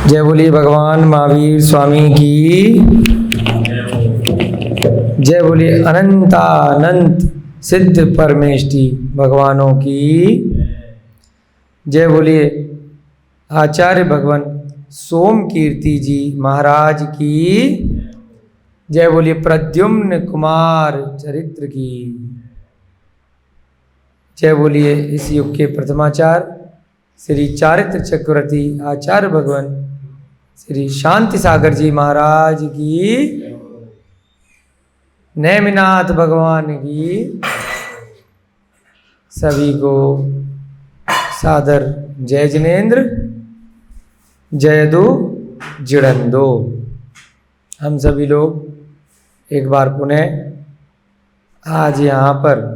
जय बोलिए भगवान महावीर स्वामी की। जय बोलिए अनंतानंत सिद्ध परमेष्टि भगवानों की। जय बोलिए आचार्य भगवान सोम कीर्ति जी महाराज की। जय बोलिए प्रद्युम्न कुमार चरित्र की। जय बोलिए इस युग के प्रथमाचार्य श्री चारित्र चक्रवर्ती आचार्य भगवान श्री शांति सागर जी महाराज की। नेमिनाथ भगवान की सभी को सादर जय जिनेन्द्र जय दो जिड़ंदो। हम सभी लोग एक बार पुनः आज यहाँ पर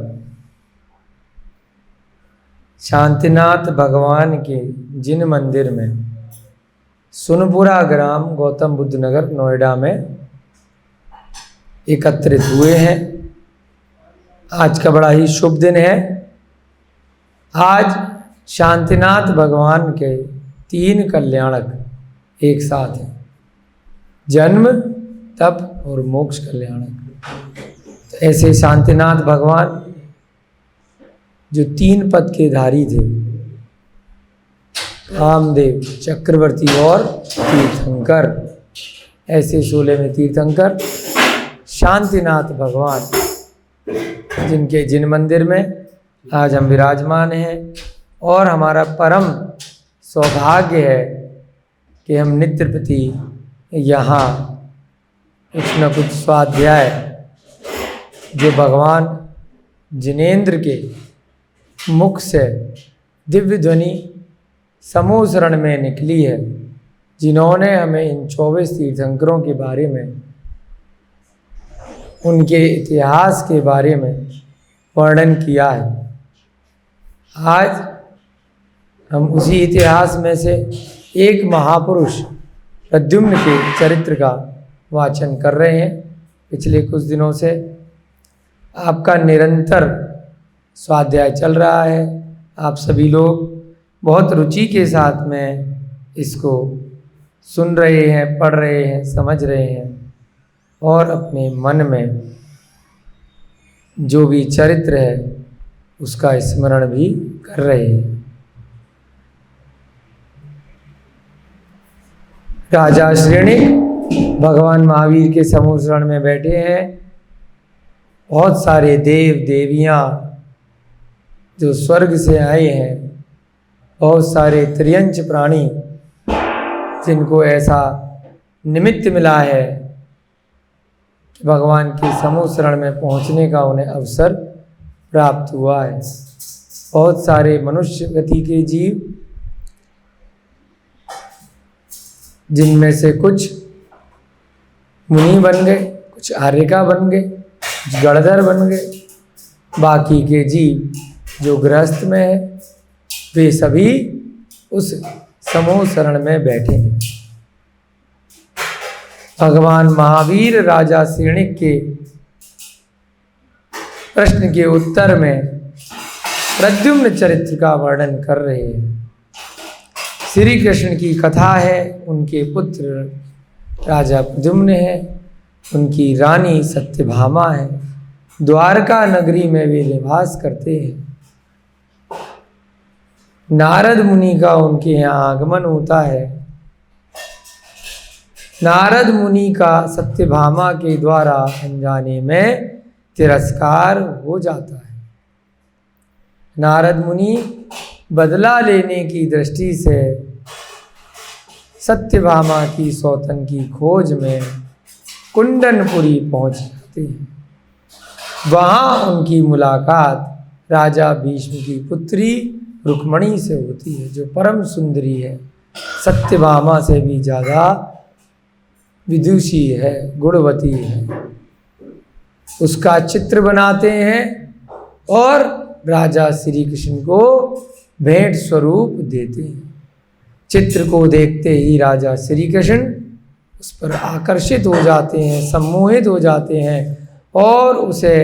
शांतिनाथ भगवान के जिन मंदिर में सुनपुरा ग्राम गौतम बुद्ध नगर नोएडा में एकत्रित हुए हैं। आज का बड़ा ही शुभ दिन है। आज शांतिनाथ भगवान के 3 कल्याणक एक साथ हैं, जन्म तप और मोक्ष कल्याणक। तो ऐसे शांतिनाथ भगवान जो 3 पद के धारी थे, कामदेव, चक्रवर्ती और तीर्थंकर, ऐसे 16 में तीर्थंकर शांतिनाथ भगवान जिनके जिन मंदिर में आज हम विराजमान हैं। और हमारा परम सौभाग्य है कि हम नित्य प्रति यहाँ कुछ न कुछ स्वाध्याय जो भगवान जिनेन्द्र के मुख से दिव्य ध्वनि समूह शरण में निकली है, जिन्होंने हमें इन 24 तीर्थंकरों के बारे में, उनके इतिहास के बारे में वर्णन किया है। आज हम उसी इतिहास में से एक महापुरुष प्रद्युम्न के चरित्र का वाचन कर रहे हैं। पिछले कुछ दिनों से आपका निरंतर स्वाध्याय चल रहा है। आप सभी लोग बहुत रुचि के साथ में इसको सुन रहे हैं, पढ़ रहे हैं, समझ रहे हैं और अपने मन में जो भी चरित्र है उसका स्मरण भी कर रहे हैं। राजा श्रेणिक भगवान महावीर के समूह शरण में बैठे हैं। बहुत सारे देव देवियाँ जो स्वर्ग से आए हैं, बहुत सारे त्रियंच प्राणी जिनको ऐसा निमित्त मिला है कि भगवान के समूह शरण में पहुंचने का उन्हें अवसर प्राप्त हुआ है। बहुत सारे मनुष्य गति के जीव, जिनमें से कुछ मुनि बन गए, कुछ आर्यका बन गए, कुछ गणधर बन गए, बाकी के जीव जो गृहस्थ में है वे सभी उस समूह शरण में बैठे हैं। भगवान महावीर राजा श्रेणिक के प्रश्न के उत्तर में प्रद्युम्न चरित्र का वर्णन कर रहे हैं। श्री कृष्ण की कथा है। उनके पुत्र राजा प्रद्युम्न है, उनकी रानी सत्यभामा है। द्वारका नगरी में वे निवास करते हैं। नारद मुनि का उनके यहाँ आगमन होता है। नारद मुनि का सत्यभामा के द्वारा अनजाने में तिरस्कार हो जाता है। नारद मुनि बदला लेने की दृष्टि से सत्यभामा की सौतन की खोज में कुंडनपुरी पहुँच जाते हैं। वहाँ उनकी मुलाकात राजा भीष्म की पुत्री रुक्मणी से होती है, जो परम सुंदरी है, सत्यभामा से भी ज़्यादा विदुषी है, गुणवती है। उसका चित्र बनाते हैं और राजा श्री कृष्ण को भेंट स्वरूप देते हैं। चित्र को देखते ही राजा श्री कृष्ण उस पर आकर्षित हो जाते हैं, सम्मोहित हो जाते हैं और उसे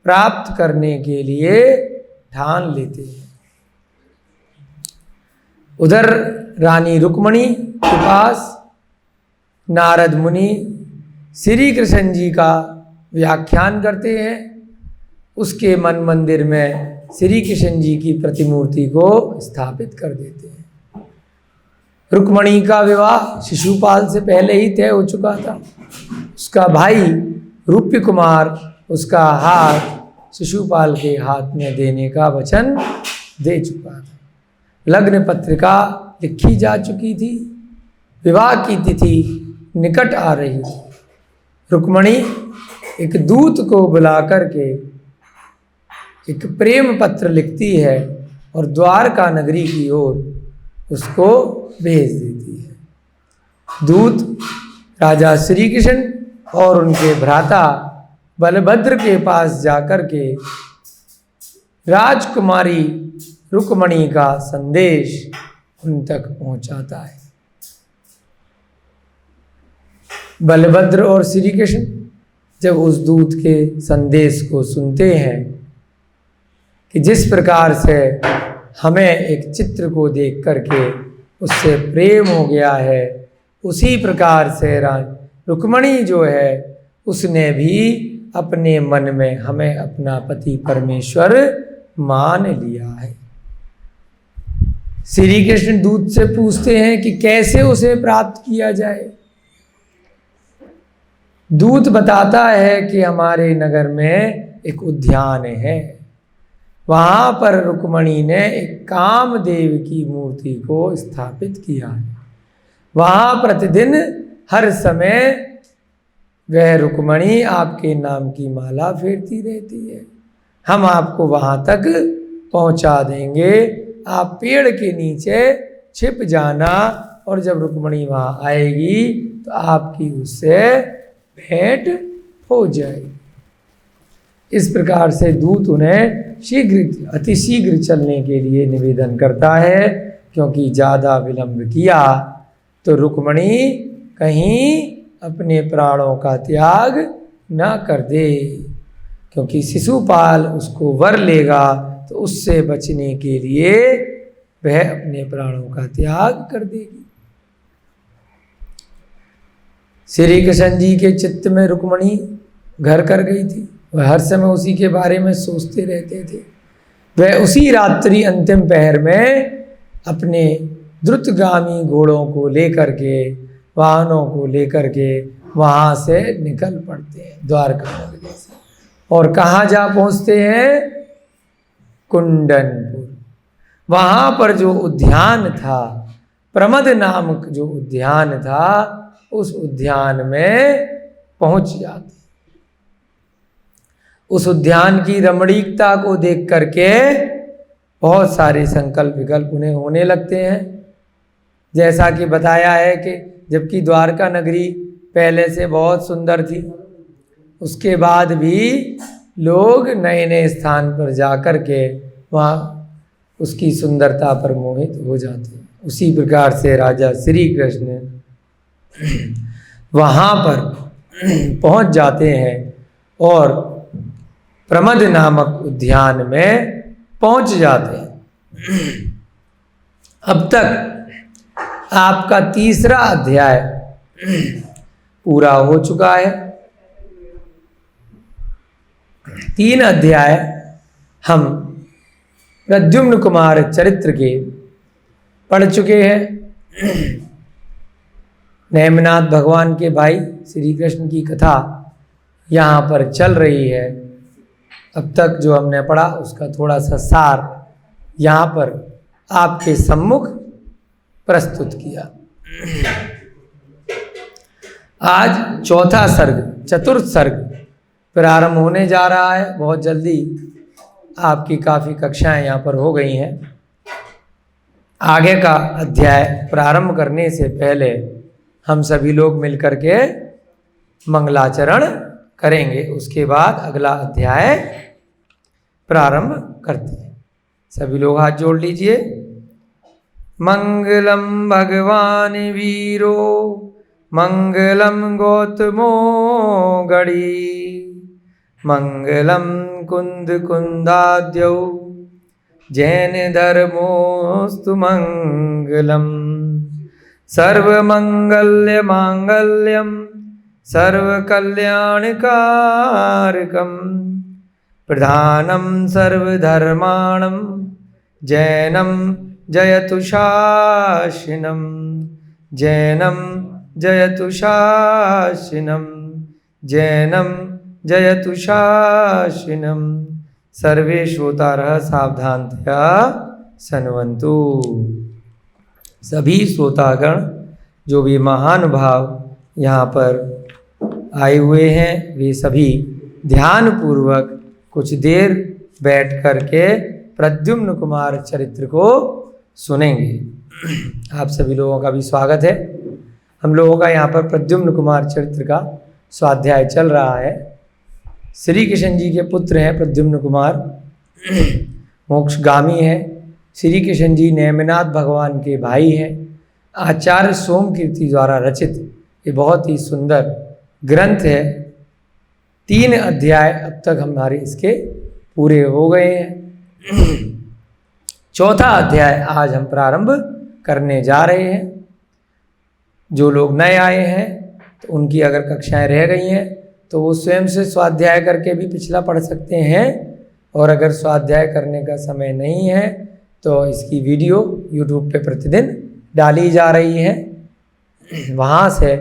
प्राप्त करने के लिए ठान लेते हैं। उधर रानी रुक्मणी के पास नारद मुनि श्री कृष्ण जी का व्याख्यान करते हैं। उसके मन मंदिर में श्री कृष्ण जी की प्रतिमूर्ति को स्थापित कर देते हैं। रुक्मणी का विवाह शिशुपाल से पहले ही तय हो चुका था। उसका भाई रूप्य कुमार उसका हाथ शिशुपाल के हाथ में देने का वचन दे चुका था। लग्न पत्रिका लिखी जा चुकी थी। विवाह की तिथि निकट आ रही थी। रुक्मणी एक दूत को बुला करके एक प्रेम पत्र लिखती है और द्वारका नगरी की ओर उसको भेज देती है। दूत राजा श्री कृष्ण और उनके भ्राता बलभद्र के पास जाकर के राजकुमारी रुक्मणी का संदेश उन तक पहुंचाता है। बलभद्र और श्री कृष्ण जब उस दूत के संदेश को सुनते हैं कि जिस प्रकार से हमें एक चित्र को देख करके उससे प्रेम हो गया है, उसी प्रकार से रुक्मणी जो है उसने भी अपने मन में हमें अपना पति परमेश्वर मान लिया है। श्री कृष्ण दूत से पूछते हैं कि कैसे उसे प्राप्त किया जाए। दूत बताता है कि हमारे नगर में एक उद्यान है, वहाँ पर रुक्मणी ने एक कामदेव की मूर्ति को स्थापित किया है। वहाँ प्रतिदिन हर समय वह रुक्मणी आपके नाम की माला फेरती रहती है। हम आपको वहाँ तक पहुँचा देंगे, आप पेड़ के नीचे छिप जाना और जब रुक्मणी वहाँ आएगी तो आपकी उससे भेंट हो जाएगी। इस प्रकार से दूत उन्हें शीघ्र अतिशीघ्र चलने के लिए निवेदन करता है, क्योंकि ज़्यादा विलंब किया तो रुक्मणी कहीं अपने प्राणों का त्याग न कर दे, क्योंकि शिशुपाल उसको वर लेगा तो उससे बचने के लिए वह अपने प्राणों का त्याग कर देगी। श्री कृष्ण जी के चित्त में रुक्मणी घर कर गई थी। वह हर समय उसी के बारे में सोचते रहते थे। वह उसी रात्रि अंतिम पहर में अपने द्रुतगामी घोड़ों को लेकर के, वाहनों को लेकर के वहाँ से निकल पड़ते हैं द्वारका नगरी से। और कहाँ जा पहुँचते हैं? कुंडनपुर। वहाँ पर जो उद्यान था, प्रमद नामक जो उद्यान था, उस उद्यान में पहुँच जाते। उस उद्यान की रमणीकता को देख करके बहुत सारे संकल्प विकल्प उन्हें होने लगते हैं। जैसा कि बताया है कि जबकि द्वारका नगरी पहले से बहुत सुंदर थी, उसके बाद भी लोग नए नए स्थान पर जाकर के वहाँ उसकी सुंदरता पर मोहित हो जाते हैं। उसी प्रकार से राजा श्री कृष्ण वहाँ पर पहुँच जाते हैं और प्रमद नामक उद्यान में पहुँच जाते हैं। अब तक आपका तीसरा अध्याय पूरा हो चुका है। 3 अध्याय हम प्रद्युम्न कुमार चरित्र के पढ़ चुके हैं। नेमिनाथ भगवान के भाई श्री कृष्ण की कथा यहाँ पर चल रही है। अब तक जो हमने पढ़ा उसका थोड़ा सा सार यहाँ पर आपके सम्मुख प्रस्तुत किया। आज चौथा सर्ग, चतुर्थ सर्ग प्रारंभ होने जा रहा है। बहुत जल्दी आपकी काफ़ी कक्षाएं यहाँ पर हो गई हैं। आगे का अध्याय प्रारंभ करने से पहले हम सभी लोग मिलकर के मंगलाचरण करेंगे। उसके बाद अगला अध्याय प्रारंभ करते हैं। सभी लोग हाथ जोड़ लीजिए। मंगलम भगवान वीरो मंगलम गौतमो गणी मंगलम कुंद कुंदाद्यौ जैन धर्मोस्तु मंगलम। सर्वमंगल्य मांगल्यम सर्वकल्याणकारकम। प्रधानम सर्वधर्माणम जैनम जयतु शासनम। जैनम जयतु शासनम। जैनम जयतु शासनम। सर्वे श्रोतारः सावधानतया शृण्वन्तु। सभी श्रोतागण जो भी महानुभाव यहाँ पर आए हुए हैं वे सभी ध्यान पूर्वक कुछ देर बैठ करके प्रद्युम्न कुमार चरित्र को सुनेंगे। आप सभी लोगों का भी स्वागत है। हम लोगों का यहाँ पर प्रद्युम्न कुमार चरित्र का स्वाध्याय चल रहा है। श्री कृष्ण जी के पुत्र हैं प्रद्युम्न कुमार, मोक्षगामी हैं। श्री कृष्ण जी नेमिनाथ भगवान के भाई हैं। आचार्य सोमकीर्ति द्वारा रचित ये बहुत ही सुंदर ग्रंथ है। 3 अध्याय अब तक हमारे इसके पूरे हो गए हैं। 4था अध्याय आज हम प्रारंभ करने जा रहे हैं। जो लोग नए आए हैं तो उनकी अगर कक्षाएं रह गई हैं तो वो स्वयं से स्वाध्याय करके भी पिछला पढ़ सकते हैं, और अगर स्वाध्याय करने का समय नहीं है तो इसकी वीडियो YouTube पे प्रतिदिन डाली जा रही है। वहाँ से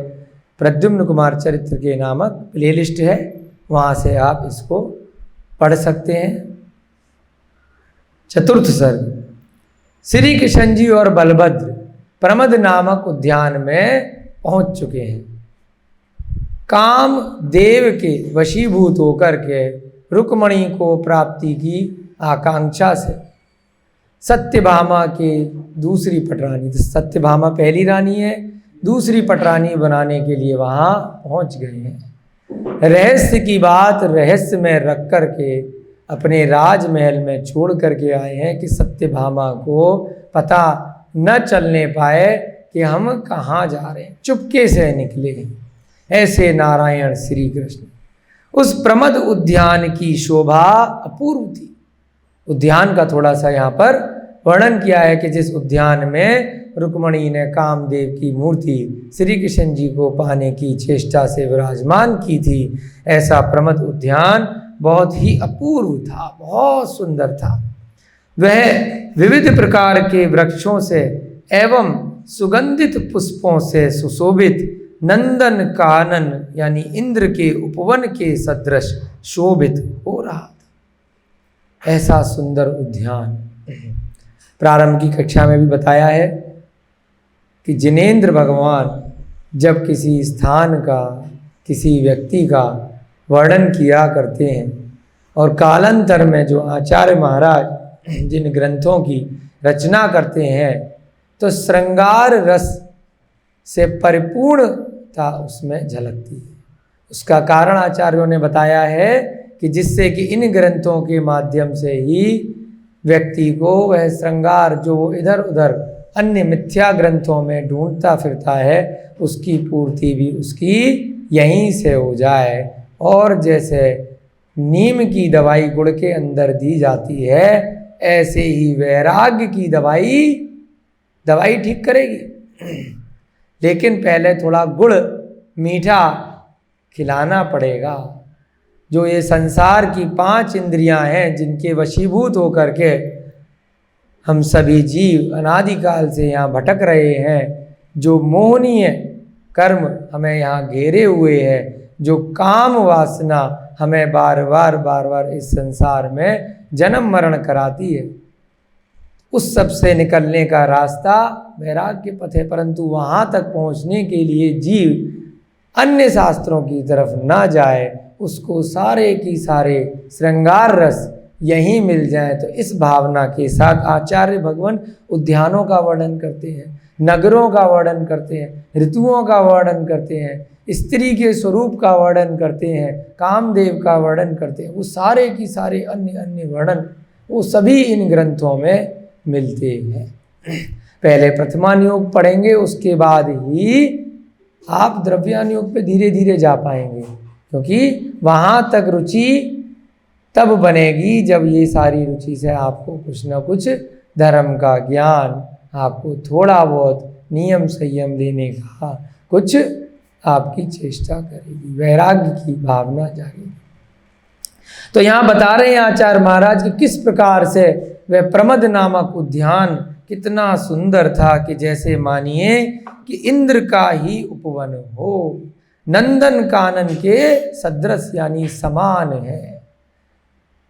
प्रद्युम्न कुमार चरित्र के नामक प्लेलिस्ट है, वहाँ से आप इसको पढ़ सकते हैं। 4th सर्ग। श्री कृष्ण जी और बलभद्र प्रमद नामक उद्यान में पहुँच चुके हैं। काम देव के वशीभूत होकर के रुक्मणी को प्राप्ति की आकांक्षा से सत्यभामा के दूसरी पटरानी, सत्यभामा पहली रानी है, दूसरी पटरानी बनाने के लिए वहाँ पहुँच गए हैं। रहस्य की बात रहस्य में रख कर के अपने राजमहल में छोड़ करके आए हैं कि सत्यभामा को पता न चलने पाए कि हम कहाँ जा रहे हैं। चुपके से निकले हैं। ऐसे नारायण श्री कृष्ण। उस प्रमद उद्यान की शोभा अपूर्व थी। उद्यान का थोड़ा सा यहाँ पर वर्णन किया है कि जिस उद्यान में रुक्मणी ने कामदेव की मूर्ति श्री कृष्ण जी को पाने की चेष्टा से विराजमान की थी, ऐसा प्रमद उद्यान बहुत ही अपूर्व था, बहुत सुंदर था। वह विविध प्रकार के वृक्षों से एवं सुगंधित पुष्पों से सुशोभित नंदन कानन यानी इंद्र के उपवन के सदृश शोभित हो रहा था। ऐसा सुंदर उद्यान। प्रारंभ की कक्षा में भी बताया है कि जिनेंद्र भगवान जब किसी स्थान का, किसी व्यक्ति का वर्णन किया करते हैं और कालांतर में जो आचार्य महाराज जिन ग्रंथों की रचना करते हैं तो श्रृंगार रस से परिपूर्णता उसमें झलकती है। उसका कारण आचार्यों ने बताया है कि जिससे कि इन ग्रंथों के माध्यम से ही व्यक्ति को वह श्रृंगार जो इधर उधर अन्य मिथ्या ग्रंथों में ढूंढता फिरता है उसकी पूर्ति भी उसकी यहीं से हो जाए। और जैसे नीम की दवाई गुड़ के अंदर दी जाती है, ऐसे ही वैराग्य की दवाई ठीक करेगी, लेकिन पहले थोड़ा गुड़ मीठा खिलाना पड़ेगा। जो ये संसार की 5 इंद्रियां हैं जिनके वशीभूत होकर के हम सभी जीव अनादिकाल से यहाँ भटक रहे हैं, जो मोहनीय कर्म हमें यहाँ घेरे हुए हैं, जो काम वासना हमें बार बार इस संसार में जन्म मरण कराती है, उस सब से निकलने का रास्ता वैराग्य पथ है। परंतु वहाँ तक पहुँचने के लिए जीव अन्य शास्त्रों की तरफ ना जाए, उसको सारे की सारे श्रृंगार रस यहीं मिल जाए। तो इस भावना के साथ आचार्य भगवान उद्यानों का वर्णन करते हैं, नगरों का वर्णन करते हैं, ऋतुओं का वर्णन करते हैं, स्त्री के स्वरूप का वर्णन करते हैं, कामदेव का वर्णन करते हैं। वो सारे की सारे अन्य वर्णन वो सभी इन ग्रंथों में मिलते हैं। पहले प्रथमान योग पढ़ेंगे, उसके बाद ही आप द्रव्यान योग पे धीरे धीरे जा पाएंगे, क्योंकि वहाँ तक रुचि तब बनेगी जब ये सारी रुचि से आपको कुछ न कुछ धर्म का ज्ञान, आपको थोड़ा बहुत नियम संयम देने का कुछ आपकी चेष्टा करेगी, वैराग्य की भावना जाएगी। तो यहाँ बता रहे हैं आचार्य महाराज कि किस प्रकार से वह प्रमद नामक उद्यान कितना सुंदर था कि जैसे मानिए कि इंद्र का ही उपवन हो, नंदन कानन के सदृश यानी समान है।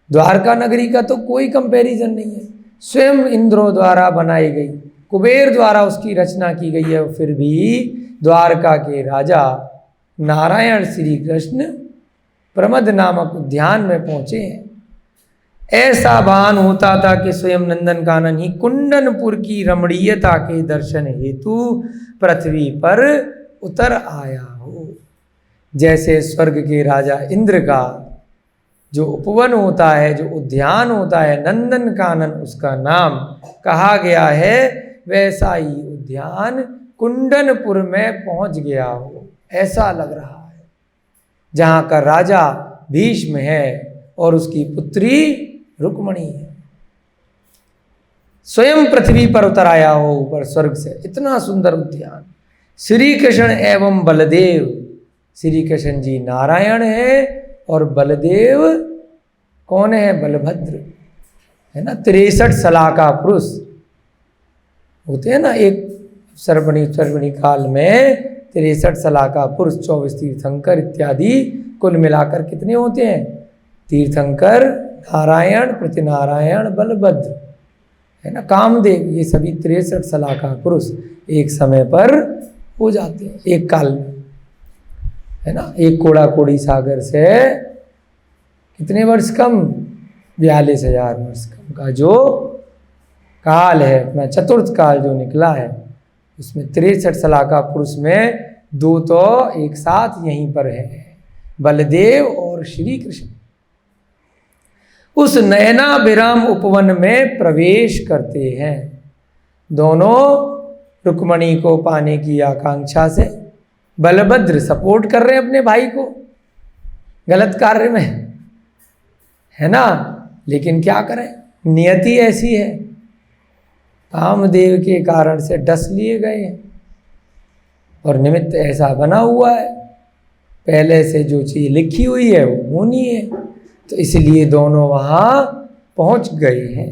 द्वारका नगरी का तो कोई कंपैरिजन नहीं है, स्वयं इंद्रों द्वारा बनाई गई, कुबेर द्वारा उसकी रचना की गई है, फिर भी द्वारका के राजा नारायण श्री कृष्ण प्रमद नामक उद्यान में पहुंचे हैं। ऐसा भान होता था कि स्वयं नंदन कानन ही कुंडनपुर की रमणीयता के दर्शन हेतु पृथ्वी पर उतर आया हो। जैसे स्वर्ग के राजा इंद्र का जो उपवन होता है, जो उद्यान होता है, नंदन कानन उसका नाम कहा गया है, वैसा ही उद्यान कुंडनपुर में पहुंच गया हो, ऐसा लग रहा है। जहाँ का राजा भीष्म है और उसकी पुत्री रुक्मणी है, स्वयं पृथ्वी पर उतर आया हो ऊपर स्वर्ग से, इतना सुंदर उद्यान। श्री कृष्ण एवं बलदेव, श्री कृष्ण जी नारायण है और बलदेव कौन है? बलभद्र है ना, 63 सलाका पुरुष होते हैं ना। एक सर्वणी काल में 63 सलाका पुरुष, 24 तीर्थंकर इत्यादि, कुल मिलाकर कितने होते हैं? तीर्थंकर, नारायण, प्रतिनारायण, बलभद्र है ना, कामदेव, ये सभी 63 सलाका पुरुष एक समय पर हो जाते हैं, एक काल में है ना। एक कोड़ा कोड़ी सागर से कितने वर्ष कम? 42,000 वर्ष कम का जो काल है, अपना चतुर्थ काल जो निकला है, उसमें 63 सलाका पुरुष में 2 तो एक साथ यहीं पर है, बलदेव और श्री कृष्ण। उस नयनाभिराम उपवन में प्रवेश करते हैं दोनों, रुक्मणी को पाने की आकांक्षा से। बलभद्र सपोर्ट कर रहे हैं अपने भाई को गलत कार्य में, है ना, लेकिन क्या करें, नियति ऐसी है, कामदेव के कारण से डस लिए गए हैं और निमित्त ऐसा बना हुआ है, पहले से जो चीज़ लिखी हुई है वो होनी है, तो इसलिए दोनों वहाँ पहुँच गए हैं।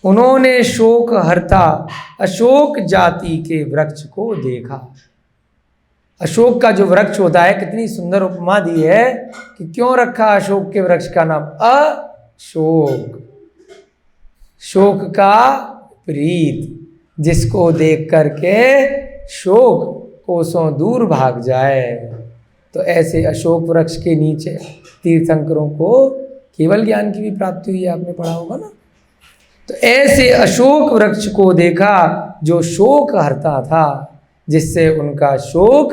उन्होंने शोक हरता अशोक जाति के वृक्ष को देखा। अशोक का जो वृक्ष होता है, कितनी सुंदर उपमा दी है कि क्यों रखा अशोक के वृक्ष का नाम अशोक, शोक का प्रीत, जिसको देख करके शोक कोसों दूर भाग जाए। तो ऐसे अशोक वृक्ष के नीचे तीर्थंकरों को केवल ज्ञान की भी प्राप्ति हुई है, आपने पढ़ा होगा ना। तो ऐसे अशोक वृक्ष को देखा जो शोक हरता था, जिससे उनका शोक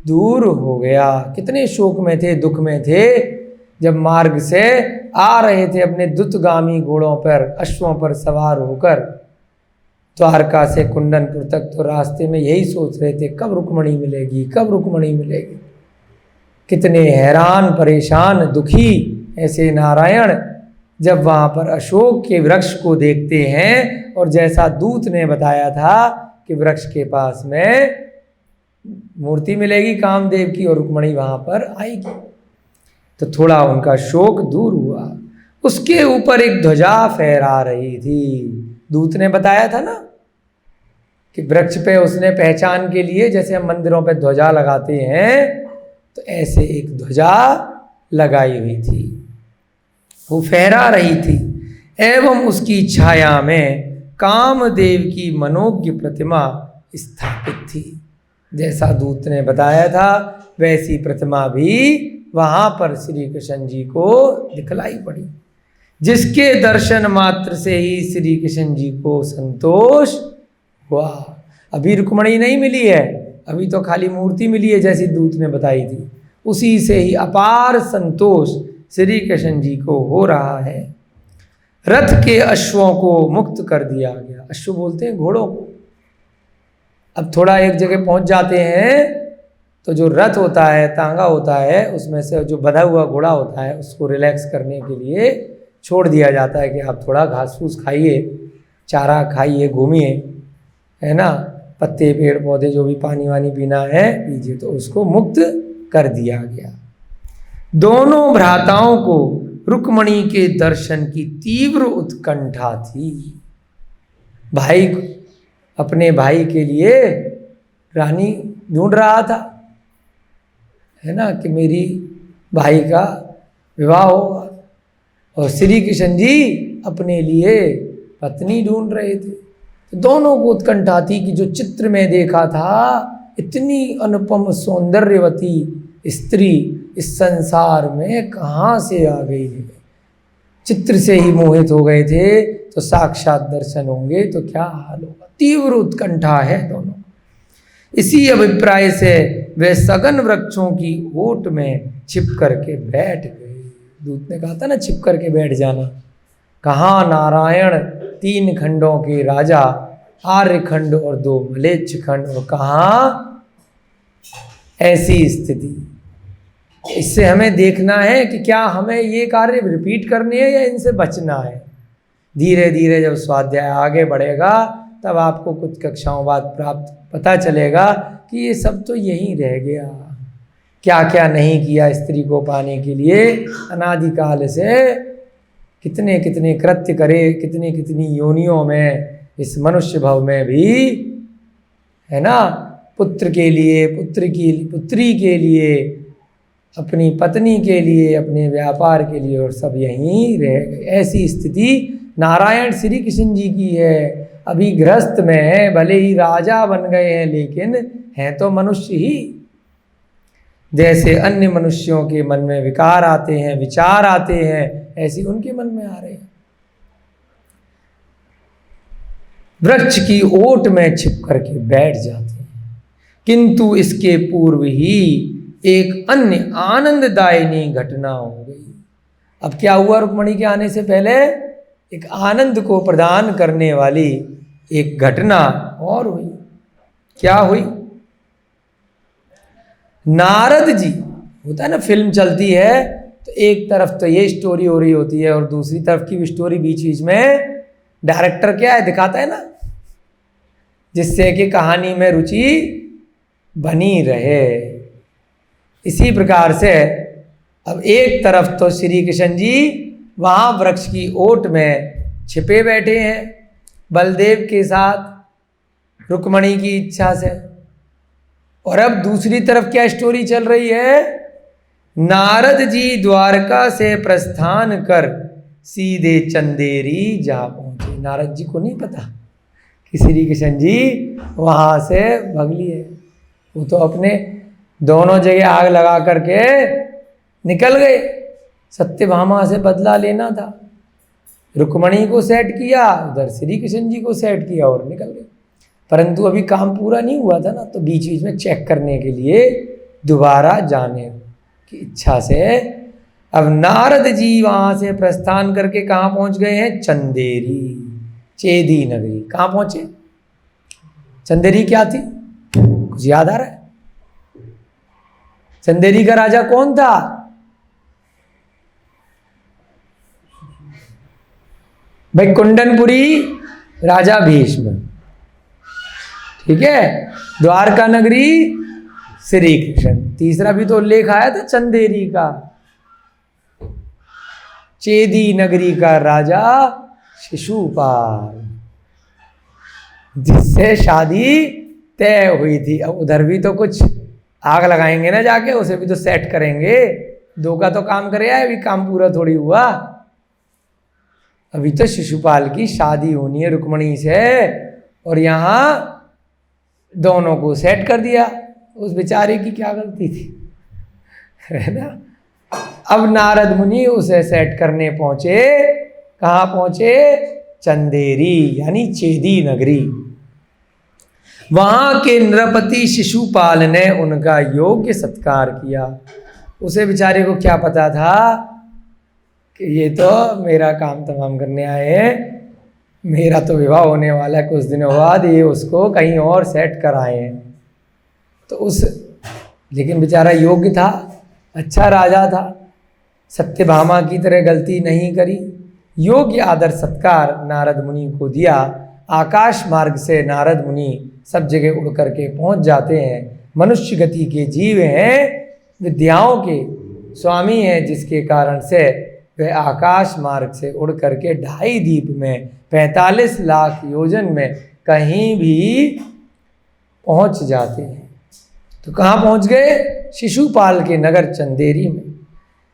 दूर हो गया। कितने शोक में थे, दुख में थे, जब मार्ग से आ रहे थे अपने द्रुतगामी घोड़ों पर, अश्वों पर सवार होकर द्वारका से कुंडनपुर तक, तो रास्ते में यही सोच रहे थे कब रुक्मणी मिलेगी, कब रुक्मणी मिलेगी। कितने हैरान, परेशान, दुखी ऐसे नारायण जब वहाँ पर अशोक के वृक्ष को देखते हैं, और जैसा दूत ने बताया था कि वृक्ष के पास में मूर्ति मिलेगी कामदेव की और रुक्मणी वहाँ पर आएगी, तो थोड़ा उनका शोक दूर हुआ। उसके ऊपर एक ध्वजा फहरा रही थी, दूत ने बताया था ना कि वृक्ष पे उसने पहचान के लिए, जैसे हम मंदिरों पे ध्वजा लगाते हैं, तो ऐसे एक ध्वजा लगाई हुई थी, वो फहरा रही थी। एवं उसकी छाया में कामदेव की मनोज्ञ प्रतिमा स्थापित थी। जैसा दूत ने बताया था वैसी प्रतिमा भी वहाँ पर श्री कृष्ण जी को दिखलाई पड़ी, जिसके दर्शन मात्र से ही श्री कृष्ण जी को संतोष हुआ। अभी रुक्मणी नहीं मिली है, अभी तो खाली मूर्ति मिली है जैसी दूत ने बताई थी, उसी से ही अपार संतोष श्री कृष्ण जी को हो रहा है। रथ के अश्वों को मुक्त कर दिया गया, अश्व बोलते हैं घोड़ों को। अब थोड़ा एक जगह पहुंच जाते हैं तो जो रथ होता है, तांगा होता है, उसमें से जो बंधा हुआ घोड़ा होता है उसको रिलैक्स करने के लिए छोड़ दिया जाता है कि आप थोड़ा घास फूस खाइए, चारा खाइए, घूमिए, है ना, पत्ते पेड़ पौधे जो भी पानी वानी पीना है पीजिए। तो उसको मुक्त कर दिया गया। दोनों भ्राताओं को रुक्मणी के दर्शन की तीव्र उत्कंठा थी। भाई अपने भाई के लिए रानी ढूंढ रहा था, है ना, कि मेरी भाई का विवाह होगा, और श्री कृष्ण जी अपने लिए पत्नी ढूंढ रहे थे। तो दोनों को उत्कंठा थी कि जो चित्र में देखा था, इतनी अनुपम सौंदर्यवती स्त्री इस संसार में कहाँ से आ गई है। चित्र से ही मोहित हो गए थे, तो साक्षात दर्शन होंगे तो क्या हाल होगा। तीव्र उत्कंठा है दोनों। इसी अभिप्राय से वे सघन वृक्षों की ओट में छिप करके बैठ गए। दूत ने कहा था ना, छिप करके बैठ जाना। कहाँ नारायण 3 खंडों के राजा, आर्य खंड और 2 मलेच्छ खंड, और कहाँ ऐसी स्थिति। इससे हमें देखना है कि क्या हमें ये कार्य रिपीट करने हैं या इनसे बचना है। धीरे धीरे जब स्वाध्याय आगे बढ़ेगा तब आपको कुछ कक्षाओं बाद प्राप्त पता चलेगा कि ये सब तो यहीं रह गया। क्या क्या नहीं किया स्त्री को पाने के लिए, अनादिकाल से कितने कितने कृत्य करे, कितनी कितनी योनियों में, इस मनुष्य भव में भी, है ना, पुत्र के लिए, पुत्री के लिए, अपनी पत्नी के लिए, अपने व्यापार के लिए, और सब यहीं रह गए। ऐसी स्थिति नारायण श्री कृष्ण जी की है। अभी गृहस्थ में है, भले ही राजा बन गए हैं, लेकिन हैं तो मनुष्य ही। जैसे अन्य मनुष्यों के मन में विकार आते हैं, विचार आते हैं, ऐसे उनके मन में आ रहे हैं। वृक्ष की ओट में छिप करके बैठ जाते हैं। किंतु इसके पूर्व ही एक अन्य आनंददायिनी घटना हो गई। अब क्या हुआ, रुक्मणी के आने से पहले एक आनंद को प्रदान करने वाली एक घटना और हुई। क्या हुई? नारद जी, होता है ना, फिल्म चलती है तो एक तरफ तो ये स्टोरी हो रही होती है और दूसरी तरफ की भी स्टोरी बीच बीच में डायरेक्टर क्या है दिखाता है ना, जिससे कि कहानी में रुचि बनी रहे। इसी प्रकार से अब एक तरफ तो श्री कृष्ण जी वहाँ वृक्ष की ओट में छिपे बैठे हैं बलदेव के साथ रुक्मणी की इच्छा से, और अब दूसरी तरफ क्या स्टोरी चल रही है, नारद जी द्वारका से प्रस्थान कर सीधे चंदेरी जा पहुंचे। नारद जी को नहीं पता कि श्री कृष्ण जी वहाँ से भग लिए। वो तो अपने दोनों जगह आग लगा करके निकल गए। सत्यभामा से बदला लेना था, रुक्मणी को सेट किया, उधर श्री कृष्ण जी को सेट किया और निकल गए। परंतु अभी काम पूरा नहीं हुआ था ना, तो बीच बीच में चेक करने के लिए दोबारा जाने की इच्छा से अब नारद जी वहाँ से प्रस्थान करके कहाँ पहुँच गए हैं, चंदेरी, चेदी नगरी। कहाँ पहुँचे? चंदेरी क्या थी, कुछ याद आ रहा है? चंदेरी का राजा कौन था? भाई कुंडनपुरी राजा भीष्म, ठीक है, द्वारका नगरी श्री कृष्ण। तीसरा भी तो उल्लेख आया था चंदेरी का। चेदी नगरी का राजा शिशुपाल, जिससे शादी तय हुई थी। अब उधर भी तो कुछ आग लगाएंगे ना जाके, उसे भी तो सेट करेंगे। 2 का तो काम करे, अभी काम पूरा थोड़ी हुआ। अभी तो शिशुपाल की शादी होनी है रुक्मणी से, और यहाँ दोनों को सेट कर दिया। उस बेचारे की क्या गलती थी, है ना। अब नारद मुनि उसे सेट करने पहुंचे। कहाँ पहुंचे? चंदेरी यानी चेदी नगरी। वहां के नृपति शिशुपाल ने उनका योग्य सत्कार किया। उसे बेचारे को क्या पता था कि ये तो मेरा काम तमाम करने आए हैं, मेरा तो विवाह होने वाला है कुछ दिनों बाद, ये उसको कहीं और सेट कराए हैं। तो उस लेकिन बेचारा योग्य था, अच्छा राजा था, सत्यभामा की तरह गलती नहीं करी। योग्य आदर सत्कार नारद मुनि को दिया। आकाश मार्ग से नारद मुनि सब जगह उड़ करके पहुंच जाते हैं। मनुष्य गति के जीव हैं, विद्याओं के स्वामी हैं, जिसके कारण से वह आकाश मार्ग से उड़ करके 2.5 दीप में 45 लाख योजन में कहीं भी पहुंच जाते हैं। तो कहाँ पहुंच गए? शिशुपाल के नगर चंदेरी में।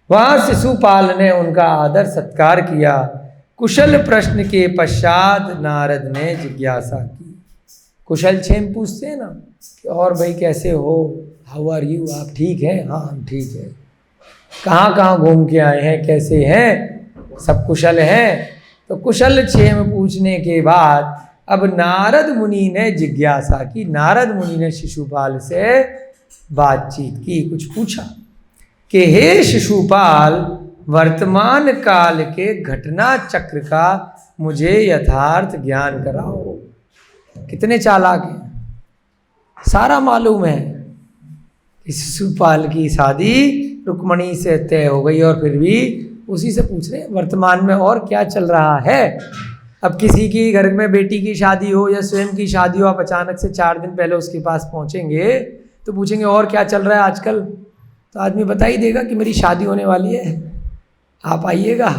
वहाँ शिशुपाल ने उनका आदर सत्कार किया। कुशल प्रश्न के पश्चात नारद ने जिज्ञासा की। कुशल क्षेम पूछते हैं ना कि और भाई कैसे हो, हाउ आर यू, आप ठीक हैं? हाँ हम ठीक हैं। कहाँ कहाँ घूम के आए हैं, कैसे हैं, सब कुशल हैं? तो कुशल क्षेम पूछने के बाद अब नारद मुनि ने जिज्ञासा की। नारद मुनि ने शिशुपाल से बातचीत की, कुछ पूछा कि हे शिशुपाल, वर्तमान काल के घटना चक्र का मुझे यथार्थ ज्ञान कराओ। कितने चालाक हैं, सारा मालूम है कि शिशुपाल की शादी रुक्मणी से तय हो गई और फिर भी उसी से पूछ रहे हैं वर्तमान में और क्या चल रहा है। अब किसी की घर में बेटी की शादी हो या स्वयं की शादी हो, आप अचानक से 4 दिन पहले उसके पास पहुंचेंगे तो पूछेंगे और क्या चल रहा है आजकल, तो आदमी बता ही देगा कि मेरी शादी होने वाली है, आप आइएगा,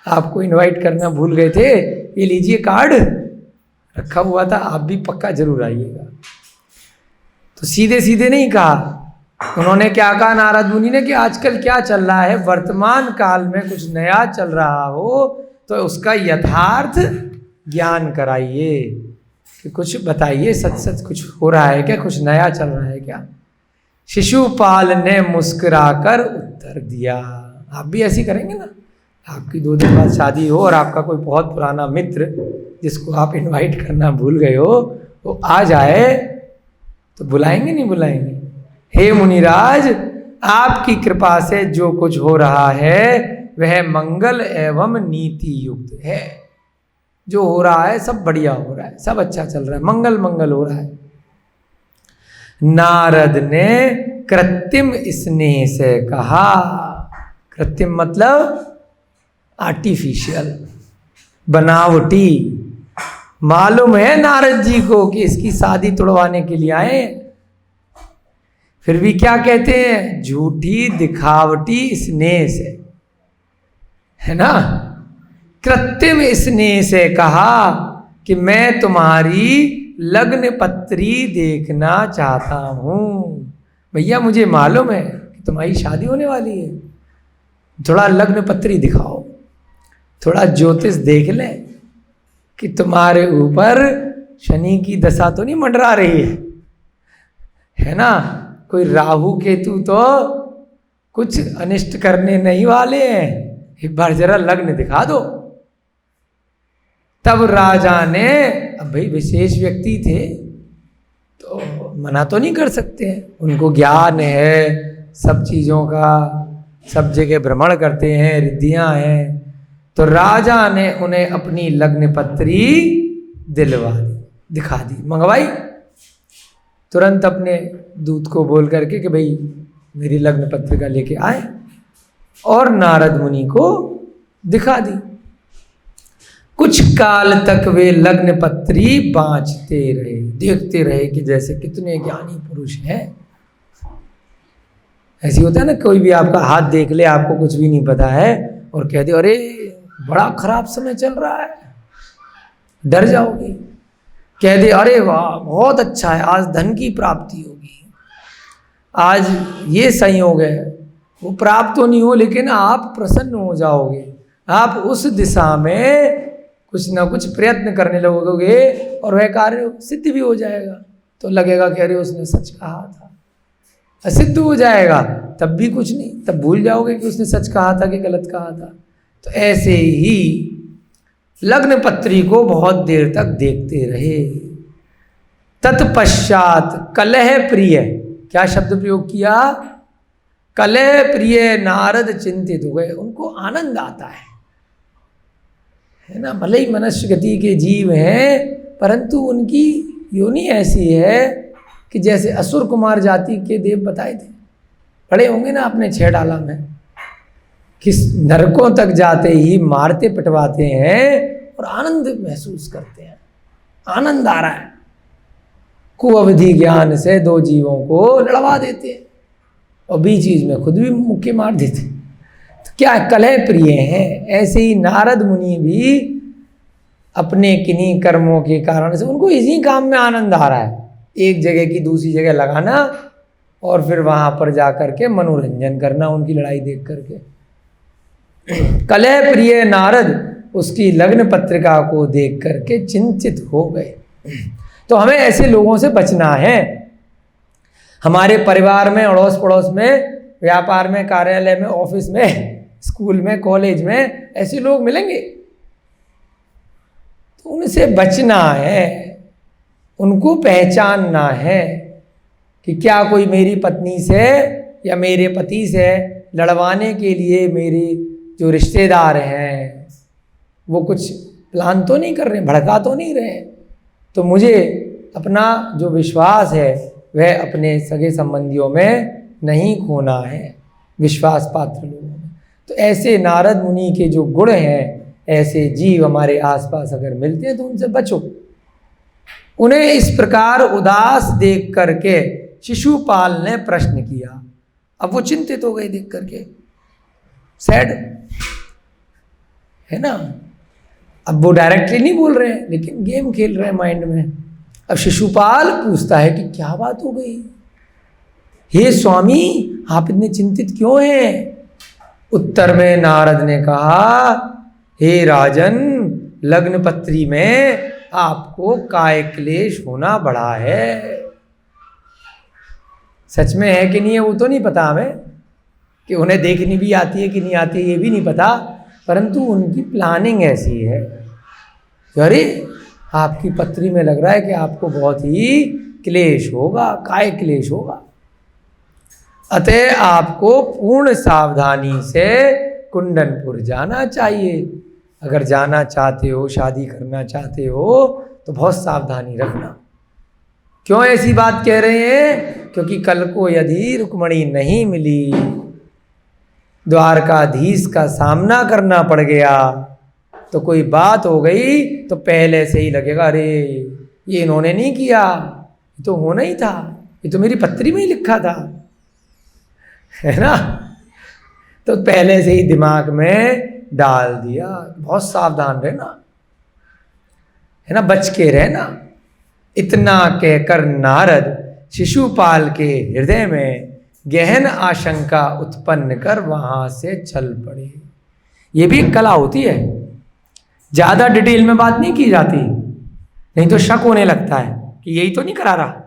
आपको इनवाइट करना भूल गए थे, ये लीजिए कार्ड रखा हुआ था, आप भी पक्का जरूर आइएगा। तो सीधे सीधे नहीं कहा। उन्होंने क्या कहा नारद मुनि ने कि आजकल क्या चल रहा है, वर्तमान काल में कुछ नया चल रहा हो तो उसका यथार्थ ज्ञान कराइए, कि कुछ बताइए, सच सच कुछ हो रहा है क्या, कुछ नया चल रहा है क्या। शिशुपाल ने मुस्कुराकर उत्तर दिया। आप भी ऐसी करेंगे ना, आपकी 2 दिन बाद शादी हो और आपका कोई बहुत पुराना मित्र जिसको आप इनवाइट करना भूल गए हो वो आ जाए तो बुलाएंगे नहीं बुलाएंगे? हे मुनिराज, आपकी कृपा से जो कुछ हो रहा है वह मंगल एवं नीति युक्त है। जो हो रहा है सब बढ़िया हो रहा है, सब अच्छा चल रहा है, मंगल मंगल हो रहा है। नारद ने कृत्रिम स्नेह से कहा। कृत्रिम मतलब आर्टिफिशियल, बनावटी। मालूम है नारद जी को कि इसकी शादी तोड़वाने के लिए आए, फिर भी क्या कहते हैं, झूठी दिखावटी स्नेह से, है ना। कृत्रिम स्नेह से कहा कि मैं तुम्हारी लग्न पत्री देखना चाहता हूं। भैया मुझे मालूम है कि तुम्हारी शादी होने वाली है, थोड़ा लग्न पत्री दिखाओ, थोड़ा ज्योतिष देख लें कि तुम्हारे ऊपर शनि की दशा तो नहीं मंडरा रही है ना। कोई राहु केतु तो कुछ अनिष्ट करने नहीं वाले हैं, एक बार जरा लग्न दिखा दो। तब राजा ने, अब भाई विशेष व्यक्ति थे तो मना तो नहीं कर सकते हैं, उनको ज्ञान है सब चीज़ों का, सब जगह भ्रमण करते हैं, रिद्धियां हैं। तो राजा ने उन्हें अपनी लग्न पत्री दिलवा दी, दिखा दी, मंगवाई। तुरंत अपने दूत को बोल करके कि भाई मेरी लग्न पत्रिका लेके आए, और नारद मुनि को दिखा दी। कुछ काल तक वे लग्न पत्री बाँचते रहे, देखते रहे कि जैसे कितने ज्ञानी पुरुष हैं। ऐसी होता है ना, कोई भी आपका हाथ देख ले, आपको कुछ भी नहीं पता है और कह दे अरे बड़ा खराब समय चल रहा है, डर जाओगे। कह दे अरे वाह बहुत अच्छा है, आज धन की प्राप्ति होगी, आज ये संयोग है, वो प्राप्त तो नहीं हो लेकिन आप प्रसन्न हो जाओगे, आप उस दिशा में कुछ ना कुछ प्रयत्न करने लगोगे और वह कार्य सिद्ध भी हो जाएगा। तो लगेगा कि अरे उसने सच कहा था, असिद्ध हो जाएगा तब भी कुछ नहीं, तब भूल जाओगे कि उसने सच कहा था कि गलत कहा था। तो ऐसे ही लग्न पत्री को बहुत देर तक देखते रहे। तत्पश्चात कलह प्रिय, क्या शब्द प्रयोग किया, कलह प्रिय नारद चिंतित हो गए। उनको आनंद आता है ना, भले ही मनुष्य गति के जीव हैं परंतु उनकी योनि ऐसी है कि जैसे असुर कुमार जाति के देव बताए थे, पढ़े होंगे ना आपने 6 डाला में, कि नरकों तक जाते ही मारते पिटवाते हैं और आनंद महसूस करते हैं, आनंद आ रहा है, कुअवधि ज्ञान से 2 जीवों को लड़वा देते हैं और बीच बीच में खुद भी मुक्के मार देते। तो क्या कलह प्रिय हैं। ऐसे ही नारद मुनि भी अपने किन्हीं कर्मों के कारण से उनको इसी काम में आनंद आ रहा है, एक जगह की दूसरी जगह लगाना और फिर वहां पर जाकर के मनोरंजन करना उनकी लड़ाई देख करके। कलह प्रिय नारद उसकी लग्न पत्रिका को देख करके चिंतित हो गए। तो हमें ऐसे लोगों से बचना है। हमारे परिवार में, अड़ोस पड़ोस में, व्यापार में, कार्यालय में, ऑफिस में, स्कूल में, कॉलेज में ऐसे लोग मिलेंगे, तो उनसे बचना है, उनको पहचानना है कि क्या कोई मेरी पत्नी से या मेरे पति से लड़वाने के लिए मेरे जो रिश्तेदार हैं वो कुछ प्लान तो नहीं कर रहे, भड़का तो नहीं रहे। तो मुझे अपना जो विश्वास है वह अपने सगे संबंधियों में नहीं खोना है, विश्वास पात्र लोगों में। तो ऐसे नारद मुनि के जो गुण हैं, ऐसे जीव हमारे आसपास अगर मिलते हैं तो उनसे बचो। उन्हें इस प्रकार उदास देख करके शिशुपाल ने प्रश्न किया। अब वो चिंतित हो गए देख करके, सैड है ना। अब वो डायरेक्टली नहीं बोल रहे हैं लेकिन गेम खेल रहे हैं माइंड में। अब शिशुपाल पूछता है कि क्या बात हो गई, हे स्वामी आप इतने चिंतित क्यों हैं। उत्तर में नारद ने कहा, हे राजन, लग्न पत्री में आपको काय क्लेश होना बढ़ा है। सच में है कि नहीं है वो तो नहीं पता हमें, कि उन्हें देखनी भी आती है कि नहीं आती है ये भी नहीं पता, परंतु उनकी प्लानिंग ऐसी है। अरे आपकी पत्री में लग रहा है कि आपको बहुत ही क्लेश होगा, काय क्लेश होगा। अतः आपको पूर्ण सावधानी से कुंडनपुर जाना चाहिए। अगर जाना चाहते हो, शादी करना चाहते हो तो बहुत सावधानी रखना। क्यों ऐसी बात कह रहे हैं? क्योंकि कल को यदि रुक्मणी नहीं मिली, द्वारकाधीश का सामना करना पड़ गया, तो कोई बात हो गई तो पहले से ही लगेगा अरे ये इन्होंने नहीं किया, ये तो होना ही था, ये तो मेरी पत्री में ही लिखा था, है ना। तो पहले से ही दिमाग में डाल दिया। बहुत सावधान रहना, है ना, बच के रहना। इतना कहकर नारद शिशुपाल के हृदय में गहन आशंका उत्पन्न कर वहां से चल पड़े। ये भी एक कला होती है, ज्यादा डिटेल में बात नहीं की जाती, नहीं तो शक होने लगता है कि यही तो नहीं करा रहा।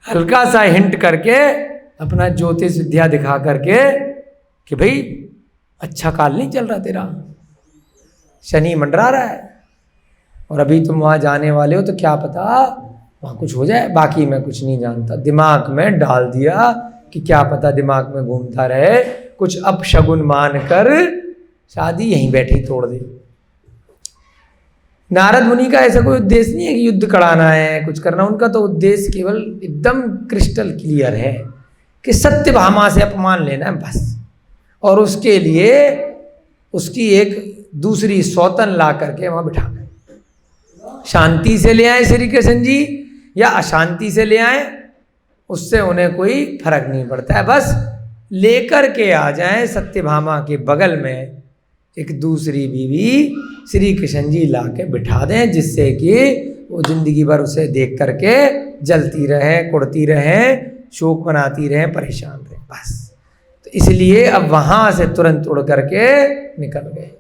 हल्का सा हिंट करके, अपना ज्योतिष विद्या दिखा करके कि भाई अच्छा काल नहीं चल रहा तेरा, शनि मंडरा रहा है और अभी तुम वहां जाने वाले हो, तो क्या पता वहां कुछ हो जाए, बाकी मैं कुछ नहीं जानता। दिमाग में डाल दिया कि क्या पता दिमाग में घूमता रहे, कुछ अपशगुन मानकर शादी यहीं बैठी तोड़ दे। नारद मुनि का ऐसा कोई उद्देश्य नहीं है कि युद्ध कराना है, कुछ करना। उनका तो उद्देश्य केवल एकदम क्रिस्टल क्लियर है कि सत्यभामा से अपमान लेना है बस, और उसके लिए उसकी एक दूसरी सौतन ला करके वहां बिठाना है। शांति से ले आए श्री कृष्ण जी या अशांति से ले आए, उससे उन्हें कोई फर्क नहीं पड़ता है, बस लेकर के आ जाएं सत्यभामा के बगल में एक दूसरी बीवी श्री कृष्ण जी ला के बिठा दें, जिससे कि वो जिंदगी भर उसे देख करके जलती रहे, कुड़ती रहे, शोक मनाती रहे, परेशान रहे बस। तो इसलिए अब वहां से तुरंत उड़ करके निकल गए।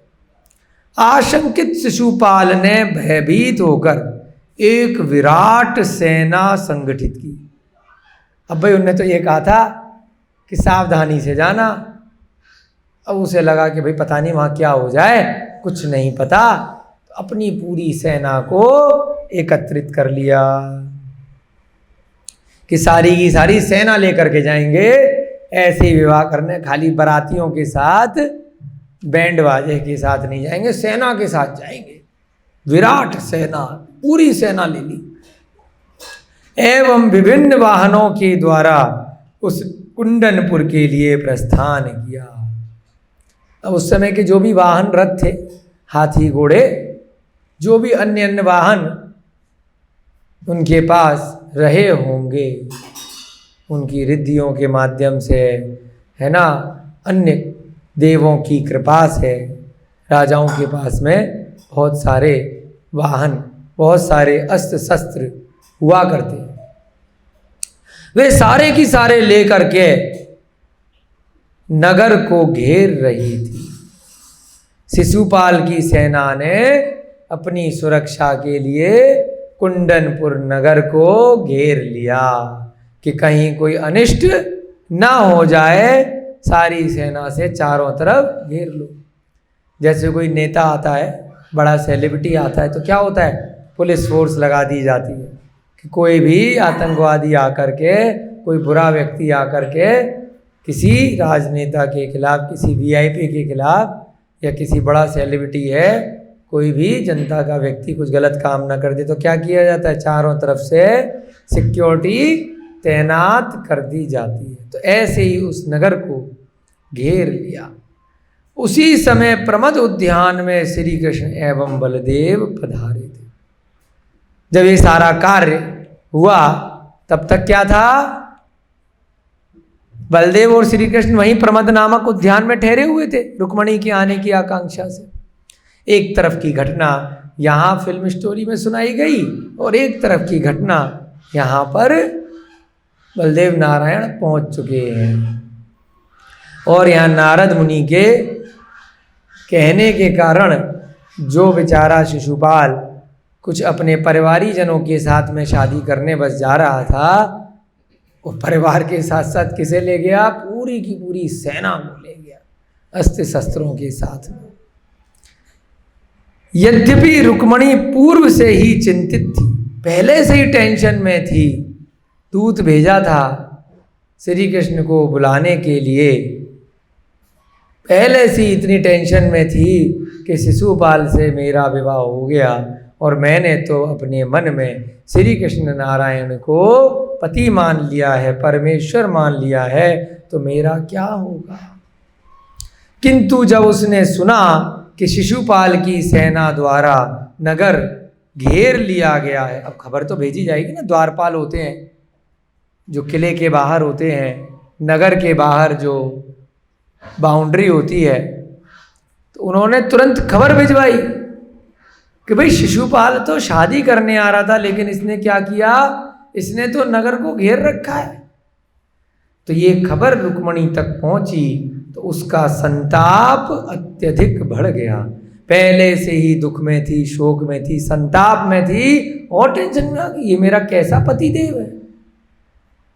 आशंकित शिशुपाल ने भयभीत होकर एक विराट सेना संगठित की। अब भाई उनने तो ये कहा था कि सावधानी से जाना, अब उसे लगा कि भाई पता नहीं वहाँ क्या हो जाए, कुछ नहीं पता, तो अपनी पूरी सेना को एकत्रित कर लिया कि सारी की सारी सेना लेकर के जाएंगे, ऐसे ही विवाह करने, खाली बारातियों के साथ, बैंड बाजे के साथ नहीं जाएंगे, सेना के साथ जाएंगे। विराट सेना, पूरी सेना ले ली। एवं विभिन्न वाहनों के द्वारा उस कुंडनपुर के लिए प्रस्थान किया। अब उस समय के जो भी वाहन रथ थे, हाथी घोड़े, जो भी अन्य अन्य वाहन उनके पास रहे होंगे, उनकी रिद्धियों के माध्यम से, है ना, अन्य देवों की कृपा से राजाओं के पास में बहुत सारे वाहन, बहुत सारे अस्त्र शस्त्र हुआ करते। वे सारे की सारे लेकर के नगर को घेर रही थी। शिशुपाल की सेना ने अपनी सुरक्षा के लिए कुंडनपुर नगर को घेर लिया कि कहीं कोई अनिष्ट ना हो जाए, सारी सेना से चारों तरफ घेर लो। जैसे कोई नेता आता है, बड़ा सेलिब्रिटी आता है, तो क्या होता है, पुलिस फोर्स लगा दी जाती है कि कोई भी आतंकवादी आकर के, कोई बुरा व्यक्ति आकर के किसी राजनेता के खिलाफ, किसी वीआईपी के खिलाफ या किसी बड़ा सेलिब्रिटी है, कोई भी जनता का व्यक्ति कुछ गलत काम ना कर दे तो क्या किया जाता है, चारों तरफ से सिक्योरिटी तैनात कर दी जाती है। तो ऐसे ही उस नगर को घेर लिया। उसी समय प्रमद उद्यान में श्री कृष्ण एवं बलदेव पधारे थे। जब ये सारा कार्य हुआ तब तक क्या था, बलदेव और श्री कृष्ण वहीं प्रमद नामक उद्यान में ठहरे हुए थे, रुक्मणी के आने की आकांक्षा से। एक तरफ की घटना यहाँ फिल्म स्टोरी में सुनाई गई और एक तरफ की घटना यहाँ पर बलदेव नारायण पहुँच चुके हैं। और यहाँ नारद मुनि के कहने के कारण जो बेचारा शिशुपाल कुछ अपने परिवारी जनों के साथ में शादी करने बस जा रहा था, वो परिवार के साथ साथ किसे ले गया, पूरी की पूरी सेना को ले गया, अस्त्र शस्त्रों के साथ में। यद्यपि रुक्मणी पूर्व से ही चिंतित थी, पहले से ही टेंशन में थी, दूत भेजा था श्री कृष्ण को बुलाने के लिए, पहले से इतनी टेंशन में थी कि शिशुपाल से मेरा विवाह हो गया और मैंने तो अपने मन में श्री कृष्ण नारायण को पति मान लिया है, परमेश्वर मान लिया है, तो मेरा क्या होगा। किंतु जब उसने सुना कि शिशुपाल की सेना द्वारा नगर घेर लिया गया है, अब खबर तो भेजी जाएगी ना, द्वारपाल होते हैं जो किले के बाहर होते हैं, नगर के बाहर जो बाउंड्री होती है, तो उन्होंने तुरंत खबर भिजवाई कि भाई शिशुपाल तो शादी करने आ रहा था, लेकिन इसने क्या किया, इसने तो नगर को घेर रखा है। तो ये खबर रुक्मणी तक पहुंची तो उसका संताप अत्यधिक बढ़ गया। पहले से ही दुख में थी, शोक में थी, संताप में थी और टेंशन में आ गई। ये मेरा कैसा पति देव है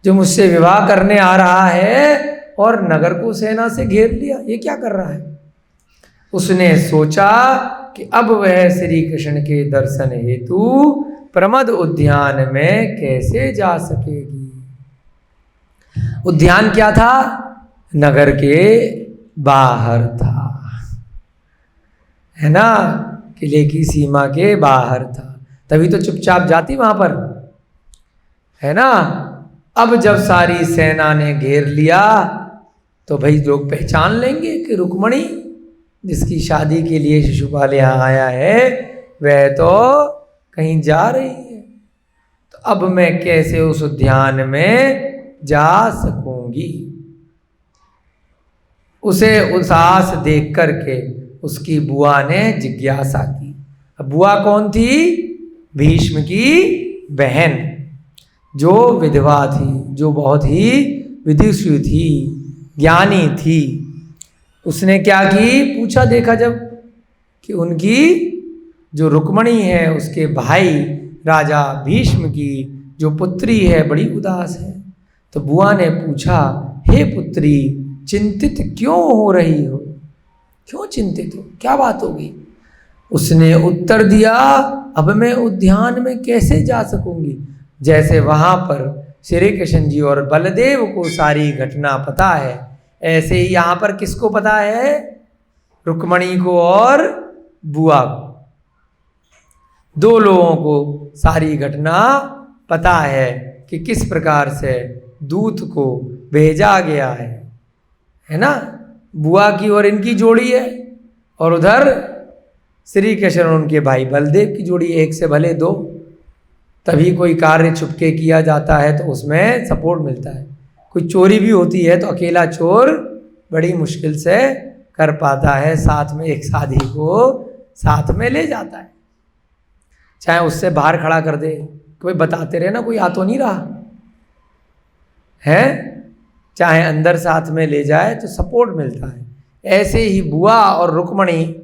जो मुझसे विवाह करने आ रहा है और नगर को सेना से घेर लिया, ये क्या कर रहा है। उसने सोचा कि अब वह श्री कृष्ण के दर्शन हेतु प्रमद उद्यान में कैसे जा सकेगी। उद्यान क्या था, नगर के बाहर था, है ना, किले की सीमा के बाहर था, तभी तो चुपचाप जाती वहां पर, है ना। अब जब सारी सेना ने घेर लिया तो भाई लोग पहचान लेंगे कि रुक्मणी जिसकी शादी के लिए शिशुपाल यहाँ आया है वह तो कहीं जा रही है, तो अब मैं कैसे उस उद्यान में जा सकूंगी। उसे उदास देख करके उसकी बुआ ने जिज्ञासा की। अब बुआ कौन थी, भीष्म की बहन, जो विधवा थी, जो बहुत ही विदुषी थी, ज्ञानी थी। उसने क्या की, पूछा देखा जब कि उनकी जो रुक्मणी है उसके भाई राजा भीष्म की जो पुत्री है बड़ी उदास है। तो बुआ ने पूछा, हे पुत्री चिंतित क्यों हो रही हो, क्यों चिंतित हो, क्या बात होगी। उसने उत्तर दिया, अब मैं उद्यान में कैसे जा सकूंगी। जैसे वहां पर श्री कृष्ण जी और बलदेव को सारी घटना पता है, ऐसे ही यहाँ पर किसको पता है, रुक्मणी को और बुआ को, दो लोगों को सारी घटना पता है। कि किस प्रकार से दूत को भेजा गया है ना। बुआ की और इनकी जोड़ी है, और उधर श्री कृष्ण और उनके भाई बलदेव की जोड़ी, एक से भले दो। तभी कोई कार्य छुपके किया जाता है तो उसमें सपोर्ट मिलता है। कोई चोरी भी होती है तो अकेला चोर बड़ी मुश्किल से कर पाता है, साथ में एक साथी को साथ में ले जाता है। चाहे उससे बाहर खड़ा कर दे, कोई बताते रहे ना कोई आ तो नहीं रहा है, चाहे अंदर साथ में ले जाए तो सपोर्ट मिलता है। ऐसे ही बुआ और रुक्मणी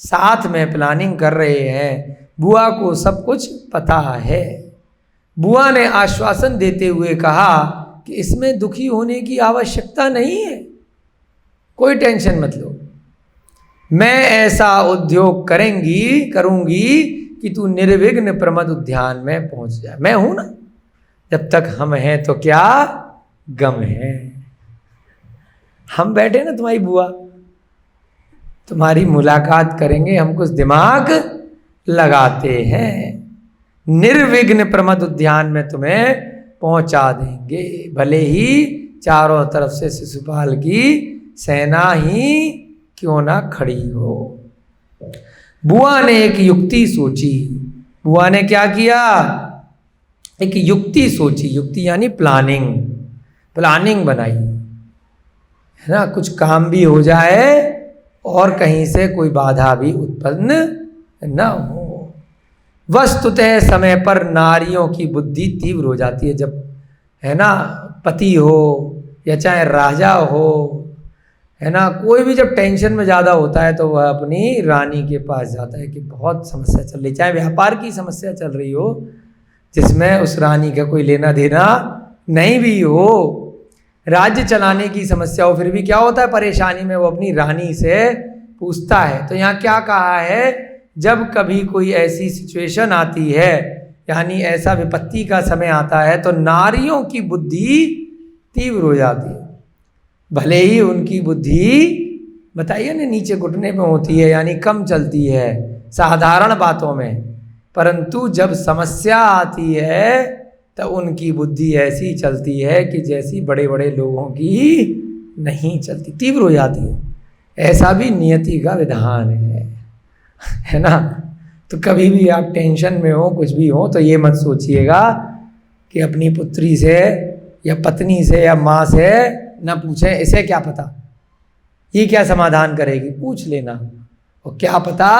साथ में प्लानिंग कर रहे हैं। बुआ को सब कुछ पता है। बुआ ने आश्वासन देते हुए कहा कि इसमें दुखी होने की आवश्यकता नहीं है, कोई टेंशन मत लो, मैं ऐसा उद्योग करूंगी कि तू निर्विघ्न प्रमद उद्यान में पहुंच जाए। मैं हूं ना, जब तक हम हैं तो क्या गम है। हम बैठे ना तुम्हारी बुआ, तुम्हारी मुलाकात करेंगे, हम कुछ दिमाग लगाते हैं, निर्विघ्न प्रमद उद्यान में तुम्हें पहुंचा देंगे, भले ही चारों तरफ से शिशुपाल की सेना ही क्यों ना खड़ी हो। बुआ ने एक युक्ति सोची। बुआ ने क्या किया, एक युक्ति सोची। युक्ति यानी प्लानिंग बनाई है ना, कुछ काम भी हो जाए और कहीं से कोई बाधा भी उत्पन्न न हो। वस्तुतः समय पर नारियों की बुद्धि तीव्र हो जाती है। जब है ना पति हो या चाहे राजा हो, है ना, कोई भी जब टेंशन में ज़्यादा होता है तो वह अपनी रानी के पास जाता है कि बहुत समस्या चल रही, चाहे व्यापार की समस्या चल रही हो जिसमें उस रानी का कोई लेना देना नहीं भी हो, राज्य चलाने की समस्या हो, फिर भी क्या होता है, परेशानी में वो अपनी रानी से पूछता है। तो यहाँ क्या कहा है, जब कभी कोई ऐसी सिचुएशन आती है, यानी ऐसा विपत्ति का समय आता है, तो नारियों की बुद्धि तीव्र हो जाती है। भले ही उनकी बुद्धि बताइए ना नीचे घुटने में होती है, यानी कम चलती है साधारण बातों में, परंतु जब समस्या आती है तो उनकी बुद्धि ऐसी चलती है कि जैसी बड़े बड़े लोगों की नहीं चलती, तीव्र हो जाती है। ऐसा भी नियति का विधान है ना। तो कभी भी आप टेंशन में हो, कुछ भी हो, तो ये मत सोचिएगा कि अपनी पुत्री से या पत्नी से या माँ से न पूछें, इसे क्या पता ये क्या समाधान करेगी, पूछ लेना। और क्या पता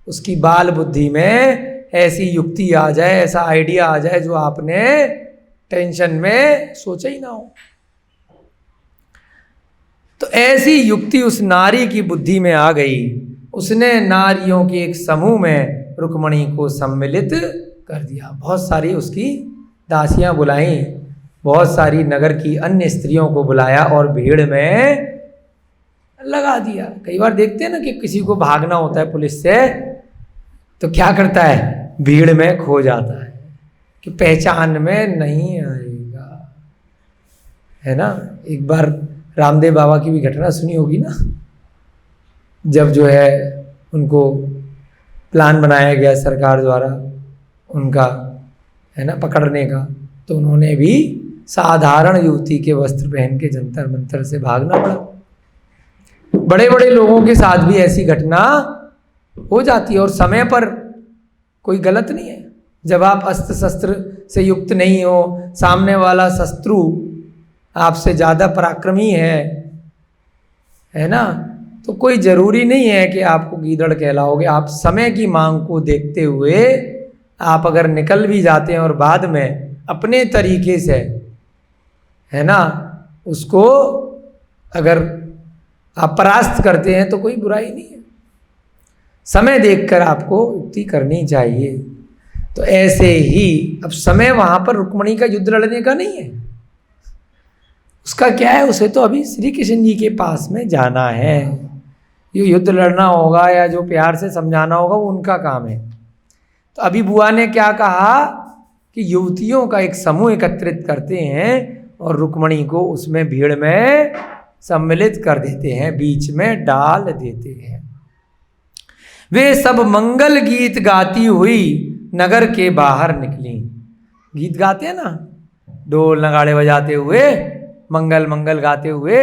उसकी बाल बुद्धि में ऐसी युक्ति आ जाए, ऐसा आइडिया आ जाए जो आपने टेंशन में सोचा ही ना हो। तो ऐसी युक्ति उस नारी की बुद्धि में आ गई। उसने नारियों के एक समूह में रुक्मणी को सम्मिलित कर दिया। बहुत सारी उसकी दासियां बुलाई, बहुत सारी नगर की अन्य स्त्रियों को बुलाया और भीड़ में लगा दिया। कई बार देखते हैं ना कि किसी को भागना होता है पुलिस से, तो क्या करता है, भीड़ में खो जाता है कि पहचान में नहीं आएगा, है ना। एक बार रामदेव बाबा की भी घटना सुनी होगी ना, जब जो है उनको प्लान बनाया गया सरकार द्वारा उनका, है ना, पकड़ने का, तो उन्होंने भी साधारण युवती के वस्त्र पहन के जंतर मंतर से भागना पड़ा। बड़े बड़े लोगों के साथ भी ऐसी घटना हो जाती है, और समय पर कोई गलत नहीं है। जब आप अस्त्र शस्त्र से युक्त नहीं हो, सामने वाला शत्रु आपसे ज़्यादा पराक्रमी है ना, तो कोई ज़रूरी नहीं है कि आपको गीदड़ कहलाओगे। आप समय की मांग को देखते हुए आप अगर निकल भी जाते हैं और बाद में अपने तरीके से, है ना, उसको अगर आप परास्त करते हैं तो कोई बुराई नहीं है। समय देखकर आपको युक्ति करनी चाहिए। तो ऐसे ही अब समय वहां पर रुक्मणी का युद्ध लड़ने का नहीं है, उसका क्या है, उसे तो अभी श्री कृष्ण जी के पास में जाना है। ये युद्ध लड़ना होगा या जो प्यार से समझाना होगा वो उनका काम है। तो अभी बुआ ने क्या कहा कि युवतियों का एक समूह एकत्रित करते हैं और रुक्मणी को उसमें भीड़ में सम्मिलित कर देते हैं, बीच में डाल देते हैं। वे सब मंगल गीत गाती हुई नगर के बाहर निकली। गीत गाते हैं ना, ढोल नगाड़े बजाते हुए, मंगल मंगल गाते हुए,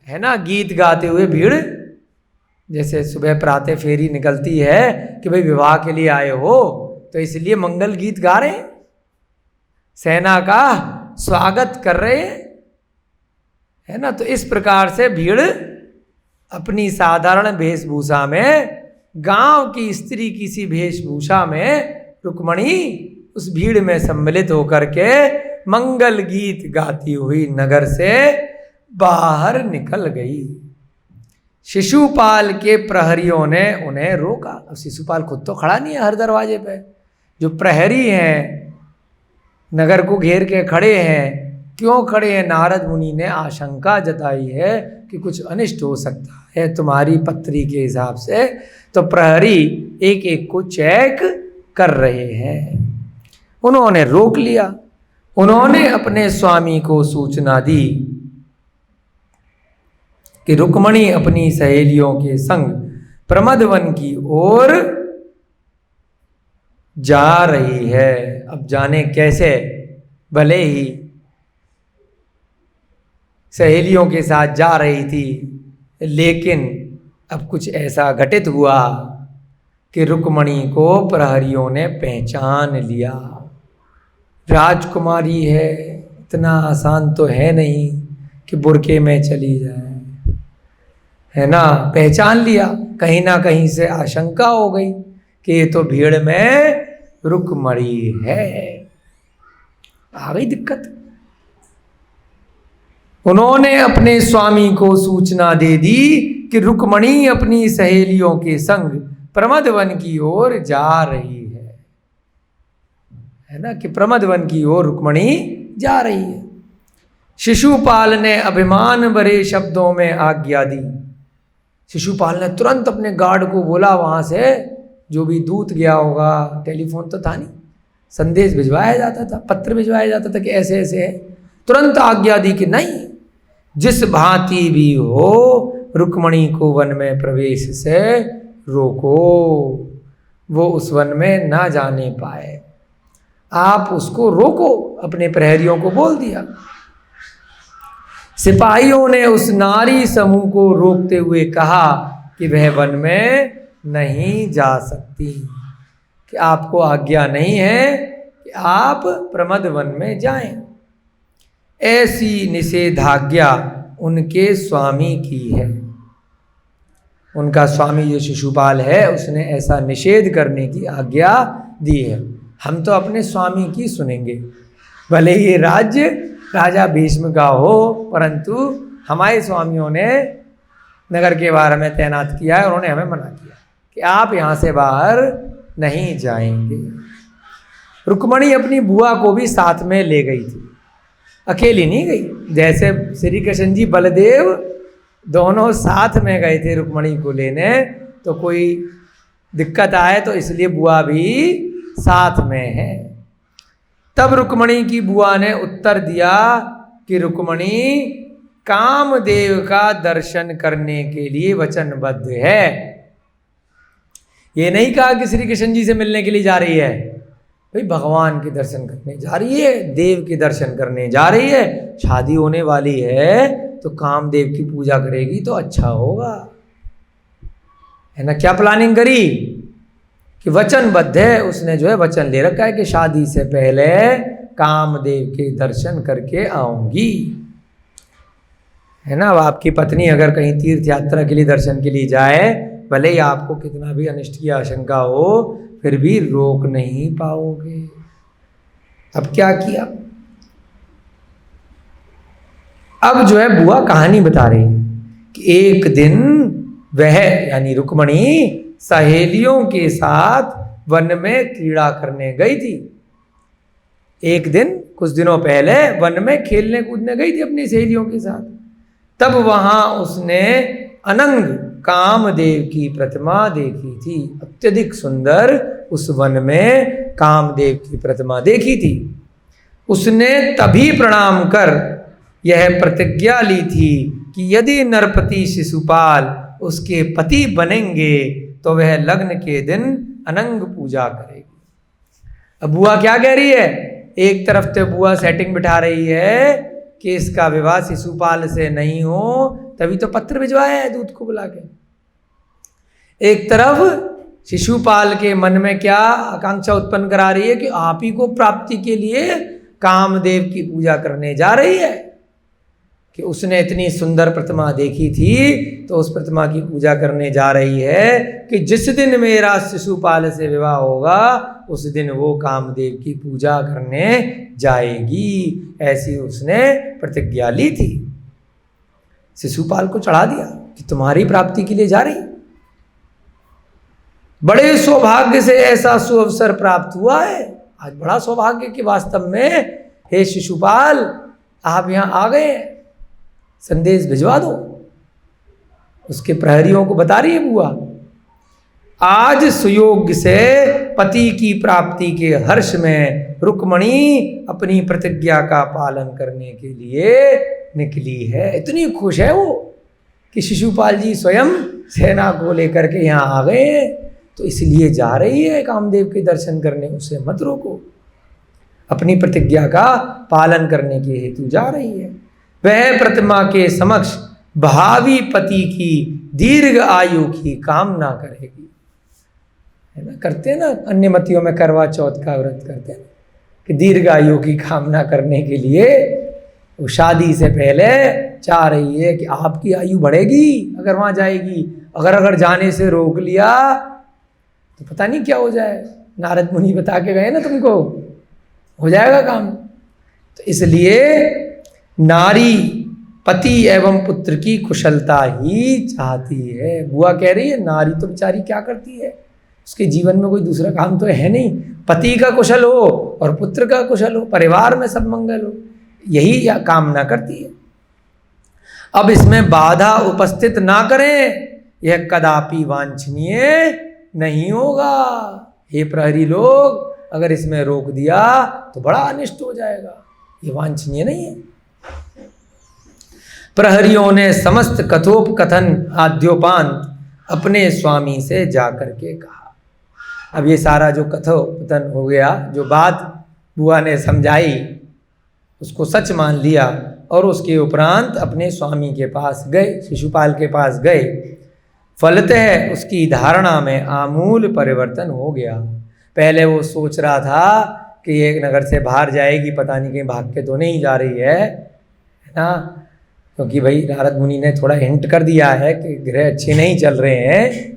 है ना, गीत गाते हुए भीड़, जैसे सुबह प्रातः फेरी निकलती है कि भाई विवाह के लिए आए हो तो इसलिए मंगल गीत गा रहे हैं, सेना का स्वागत कर रहे हैं, है ना। तो इस प्रकार से भीड़ अपनी साधारण वेशभूषा में, गांव की स्त्री किसी वेशभूषा में, रुक्मणी उस भीड़ में सम्मिलित होकर के मंगल गीत गाती हुई नगर से बाहर निकल गई। शिशुपाल के प्रहरियों ने उन्हें रोका। अब शिशुपाल खुद तो खड़ा नहीं है हर दरवाजे पे, जो प्रहरी हैं नगर को घेर के खड़े हैं। क्यों खड़े हैं? नारद मुनि ने आशंका जताई है कि कुछ अनिष्ट हो सकता है तुम्हारी पत्री के हिसाब से, तो प्रहरी एक एक को चेक कर रहे हैं। उन्होंने रोक लिया। उन्होंने अपने स्वामी को सूचना दी कि रुक्मणी अपनी सहेलियों के संग प्रमदवन की ओर जा रही है। अब जाने कैसे, भले ही सहेलियों के साथ जा रही थी, लेकिन अब कुछ ऐसा घटित हुआ कि रुक्मणी को प्रहरियों ने पहचान लिया। राजकुमारी है, इतना आसान तो है नहीं कि बुरके में चली जाए, है ना। पहचान लिया, कहीं ना कहीं से आशंका हो गई कि ये तो भीड़ में रुक्मणी है। आ गई दिक्कत। उन्होंने अपने स्वामी को सूचना दे दी कि रुक्मणी अपनी सहेलियों के संग प्रमदवन की ओर जा रही है ना, कि प्रमदवन की ओर रुक्मणी जा रही है। शिशुपाल ने अभिमान भरे शब्दों में आज्ञा दी। शिशुपाल ने तुरंत अपने गार्ड को बोला, वहां से जो भी दूत गया होगा, टेलीफोन तो था नहीं, संदेश भिजवाया जाता था, पत्र भिजवाया जाता था कि ऐसे ऐसे है, तुरंत आज्ञा दी कि नहीं, जिस भांति भी हो रुक्मणी को वन में प्रवेश से रोको, वो उस वन में ना जाने पाए, आप उसको रोको। अपने प्रहरियों को बोल दिया। सिपाहियों ने उस नारी समूह को रोकते हुए कहा कि वह वन में नहीं जा सकती, कि आपको आज्ञा नहीं है कि आप प्रमद वन में जाएं। ऐसी निषेधाज्ञा उनके स्वामी की है। उनका स्वामी जो शिशुपाल है, उसने ऐसा निषेध करने की आज्ञा दी है। हम तो अपने स्वामी की सुनेंगे, भले ये राज्य राजा भीष्म का हो, परंतु हमारे स्वामियों ने नगर के बारे में तैनात किया है, उन्होंने हमें मना किया कि आप यहाँ से बाहर नहीं जाएंगे। रुक्मणी अपनी बुआ को भी साथ में ले गई थी, अकेली नहीं गई। जैसे श्री कृष्ण जी बलदेव दोनों साथ में गए थे रुक्मणी को लेने, तो कोई दिक्कत आए तो इसलिए बुआ भी साथ में है। तब रुक्मणी की बुआ ने उत्तर दिया कि रुक्मणी कामदेव का दर्शन करने के लिए वचनबद्ध है। ये नहीं कहा कि श्री कृष्ण जी से मिलने के लिए जा रही है, भाई भगवान के दर्शन करने जा रही है, देव के दर्शन करने जा रही है। शादी होने वाली है तो कामदेव की पूजा करेगी तो अच्छा होगा, है ना। क्या प्लानिंग करी कि वचनबद्ध है, उसने जो है वचन ले रखा है कि शादी से पहले कामदेव के दर्शन करके आऊंगी, है ना। अब आपकी पत्नी अगर कहीं तीर्थ यात्रा के लिए दर्शन के लिए जाए, भले ही आपको कितना भी अनिष्ट की आशंका हो, फिर भी रोक नहीं पाओगे। अब क्या किया? अब जो है बुआ कहानी बता रही है कि एक दिन वह यानी रुक्मणी सहेलियों के साथ वन में क्रीड़ा करने गई थी। एक दिन कुछ दिनों पहले वन में खेलने कूदने गई थी अपनी सहेलियों के साथ। तब वहां उसने अनंग कामदेव की प्रतिमा देखी थी। अत्यधिक सुंदर उस वन में कामदेव की प्रतिमा देखी थी। उसने तभी प्रणाम कर यह प्रतिज्ञा ली थी कि यदि नरपति शिशुपाल उसके पति बनेंगे तो वह लग्न के दिन अनंग पूजा करेगी। अब बुआ क्या कह रही है एक तरफ तो बुआ सेटिंग बिठा रही है कि इसका विवाह शिशुपाल से नहीं हो, तभी तो पत्र भिजवाया है दूत को बुला के। एक तरफ शिशुपाल के मन में क्या आकांक्षा उत्पन्न करा रही है कि आप ही को प्राप्ति के लिए कामदेव की पूजा करने जा रही है, कि उसने इतनी सुंदर प्रतिमा देखी थी तो उस प्रतिमा की पूजा करने जा रही है कि जिस दिन मेरा शिशुपाल से विवाह होगा उस दिन वो कामदेव की पूजा करने जाएगी, ऐसी उसने प्रतिज्ञा ली थी। शिशुपाल को चढ़ा दिया कि तुम्हारी प्राप्ति के लिए जा रही। बड़े सौभाग्य से ऐसा सुअवसर प्राप्त हुआ है, आज बड़ा सौभाग्य कि वास्तव में हे शिशुपाल आप यहाँ आ गए हैं, संदेश भिजवा दो। उसके प्रहरियों को बता रही है बुआ, आज सुयोग से पति की प्राप्ति के हर्ष में रुक्मणी अपनी प्रतिज्ञा का पालन करने के लिए निकली है। इतनी खुश है वो कि शिशुपाल जी स्वयं सेना को लेकर के यहाँ आ गए हैं, तो इसलिए जा रही है कामदेव के दर्शन करने, उसे मत रोको, अपनी प्रतिज्ञा का पालन करने के हेतु जा रही है। वह प्रतिमा के समक्ष भावी पति की दीर्घ आयु की कामना करेगी, है ना, करते हैं ना अन्य मतियों में करवा चौथ का व्रत करते हैं कि दीर्घ आयु की कामना करने के लिए वो शादी से पहले चाह रही है कि आपकी आयु बढ़ेगी अगर वहाँ जाएगी, अगर जाने से रोक लिया तो पता नहीं क्या हो जाए। नारद मुनि बता के गए ना तुमको, हो जाएगा काम। तो इसलिए नारी पति एवं पुत्र की कुशलता ही चाहती है। बुआ कह रही है नारी तो बेचारी क्या करती है, उसके जीवन में कोई दूसरा काम तो है नहीं, पति का कुशल हो और पुत्र का कुशल हो, परिवार में सब मंगल हो, यही कामना करती है। अब इसमें बाधा उपस्थित ना करें, यह कदापि वांछनीय नहीं होगा। हे प्रहरी लोग, अगर इसमें रोक दिया तो बड़ा अनिष्ट हो जाएगा, ये वांछनीय नहीं है। प्रहरियों ने समस्त कथोपकथन आद्योपांत अपने स्वामी से जाकर के कहा। अब ये सारा जो कथोपकथन हो गया, जो बात बुआ ने समझाई उसको सच मान लिया और उसके उपरांत अपने स्वामी के पास गए, शिशुपाल के पास गए। फलतः उसकी धारणा में आमूल परिवर्तन हो गया। पहले वो सोच रहा था कि ये नगर से बाहर जाएगी, पता नहीं कहीं भाग के तो नहीं जा रही है ना, क्योंकि भाई नारद मुनि ने थोड़ा हिंट कर दिया है कि ग्रह अच्छे नहीं चल रहे हैं।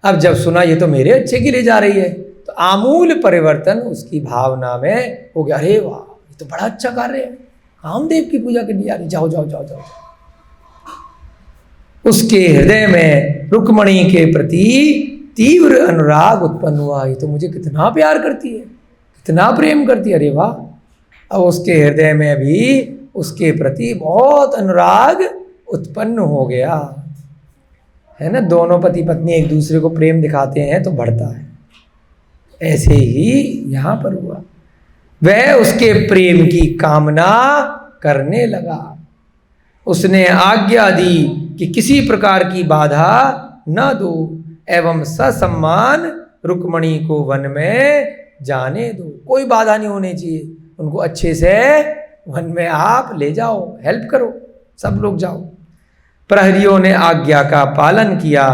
अब जब सुना ये तो मेरे अच्छे के लिए जा रही है, तो आमूल परिवर्तन उसकी भावना में हो गया। अरे वाह, ये तो बड़ा अच्छा कार्य है, कामदेव की पूजा करने जा रही, जाओ जाओ जाओ जाओ। उसके हृदय में रुक्मणी के प्रति तीव्र अनुराग उत्पन्न हुआ। ये तो मुझे कितना प्यार करती है, कितना प्रेम करती है, अरे वाह। अब उसके हृदय में भी उसके प्रति बहुत अनुराग उत्पन्न हो गया, है ना। दोनों पति पत्नी एक दूसरे को प्रेम दिखाते हैं तो बढ़ता है, ऐसे ही यहाँ पर हुआ। वह उसके प्रेम की कामना करने लगा। उसने आज्ञा दी कि किसी प्रकार की बाधा न दो एवं ससम्मान रुक्मणी को वन में जाने दो। कोई बाधा नहीं होनी चाहिए, उनको अच्छे से वन में आप ले जाओ, हेल्प करो, सब लोग जाओ। प्रहरियों ने आज्ञा का पालन किया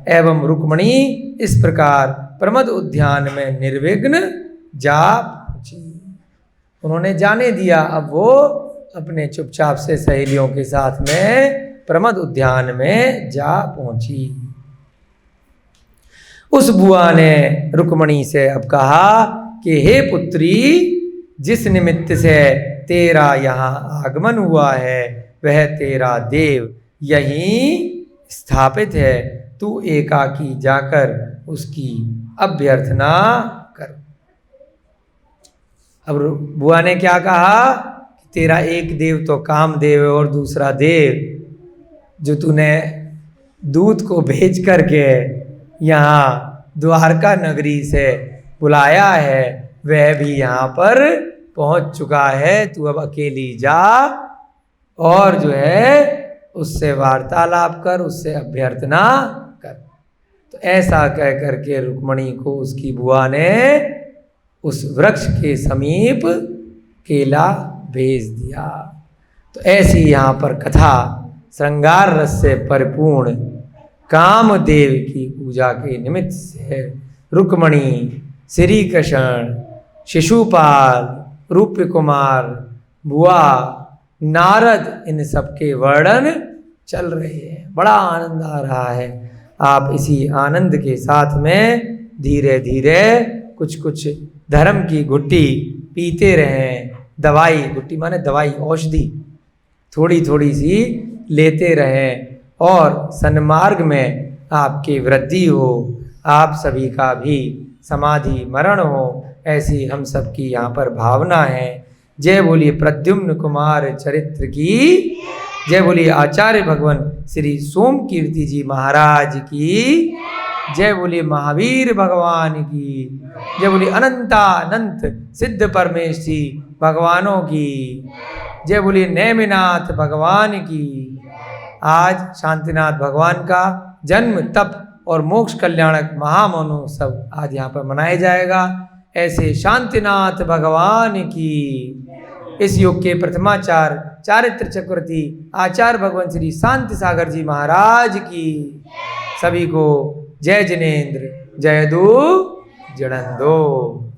एवं रुक्मणी इस प्रकार प्रमद उद्यान में निर्विघ्न जा पहुंची। उन्होंने जाने दिया। अब वो अपने चुपचाप से सहेलियों के साथ में प्रमद उद्यान में जा पहुंची। उस बुआ ने रुक्मणी से अब कहा कि हे पुत्री, जिस निमित्त से तेरा यहाँ आगमन हुआ है वह तेरा देव यहीं स्थापित है, तू एकाकी जाकर उसकी अभ्यर्थना कर। अब बुआ ने क्या कहा, तेरा एक देव तो कामदेव है और दूसरा देव जो तूने दूत को भेज करके यहाँ द्वारका नगरी से बुलाया है वह भी यहाँ पर पहुँच चुका है। तू अब अकेली जा और जो है उससे वार्तालाप कर, उससे अभ्यर्थना कर। तो ऐसा कह करके रुक्मणी को उसकी बुआ ने उस वृक्ष के समीप केला भेज दिया। तो ऐसी यहाँ पर कथा श्रृंगार रस से परिपूर्ण कामदेव की पूजा के निमित्त से रुक्मणी, श्री कृष्ण, शिशुपाल, रूप्य कुमार, बुआ, नारद, इन सबके वर्णन चल रहे हैं। बड़ा आनंद आ रहा है। आप इसी आनंद के साथ में धीरे धीरे कुछ कुछ धर्म की घुट्टी पीते रहें। दवाई, घुट्टी माने दवाई, औषधि थोड़ी थोड़ी सी लेते रहें और सन्मार्ग में आपकी वृद्धि हो, आप सभी का भी समाधि मरण हो, ऐसी हम सब की यहाँ पर भावना है। जय बोलिए प्रद्युम्न कुमार चरित्र की, जय बोलिए आचार्य भगवान श्री सोम कीर्ति जी महाराज की, जय बोलिए महावीर भगवान की, जय बोलिए अनंतानंत सिद्ध परमेश्वरी भगवानों की, जय बोलिए नेमिनाथ भगवान की। आज शांतिनाथ भगवान का जन्म, तप और मोक्ष कल्याणक महामहोत्सव आज यहाँ पर मनाया जाएगा। ऐसे शांतिनाथ भगवान की, इस युग के प्रथमाचार्य चारित्र चक्रवर्ती आचार्य भगवान श्री शांति सागर जी महाराज की। सभी को जय जिनेन्द्र, जय दो जड़न दो।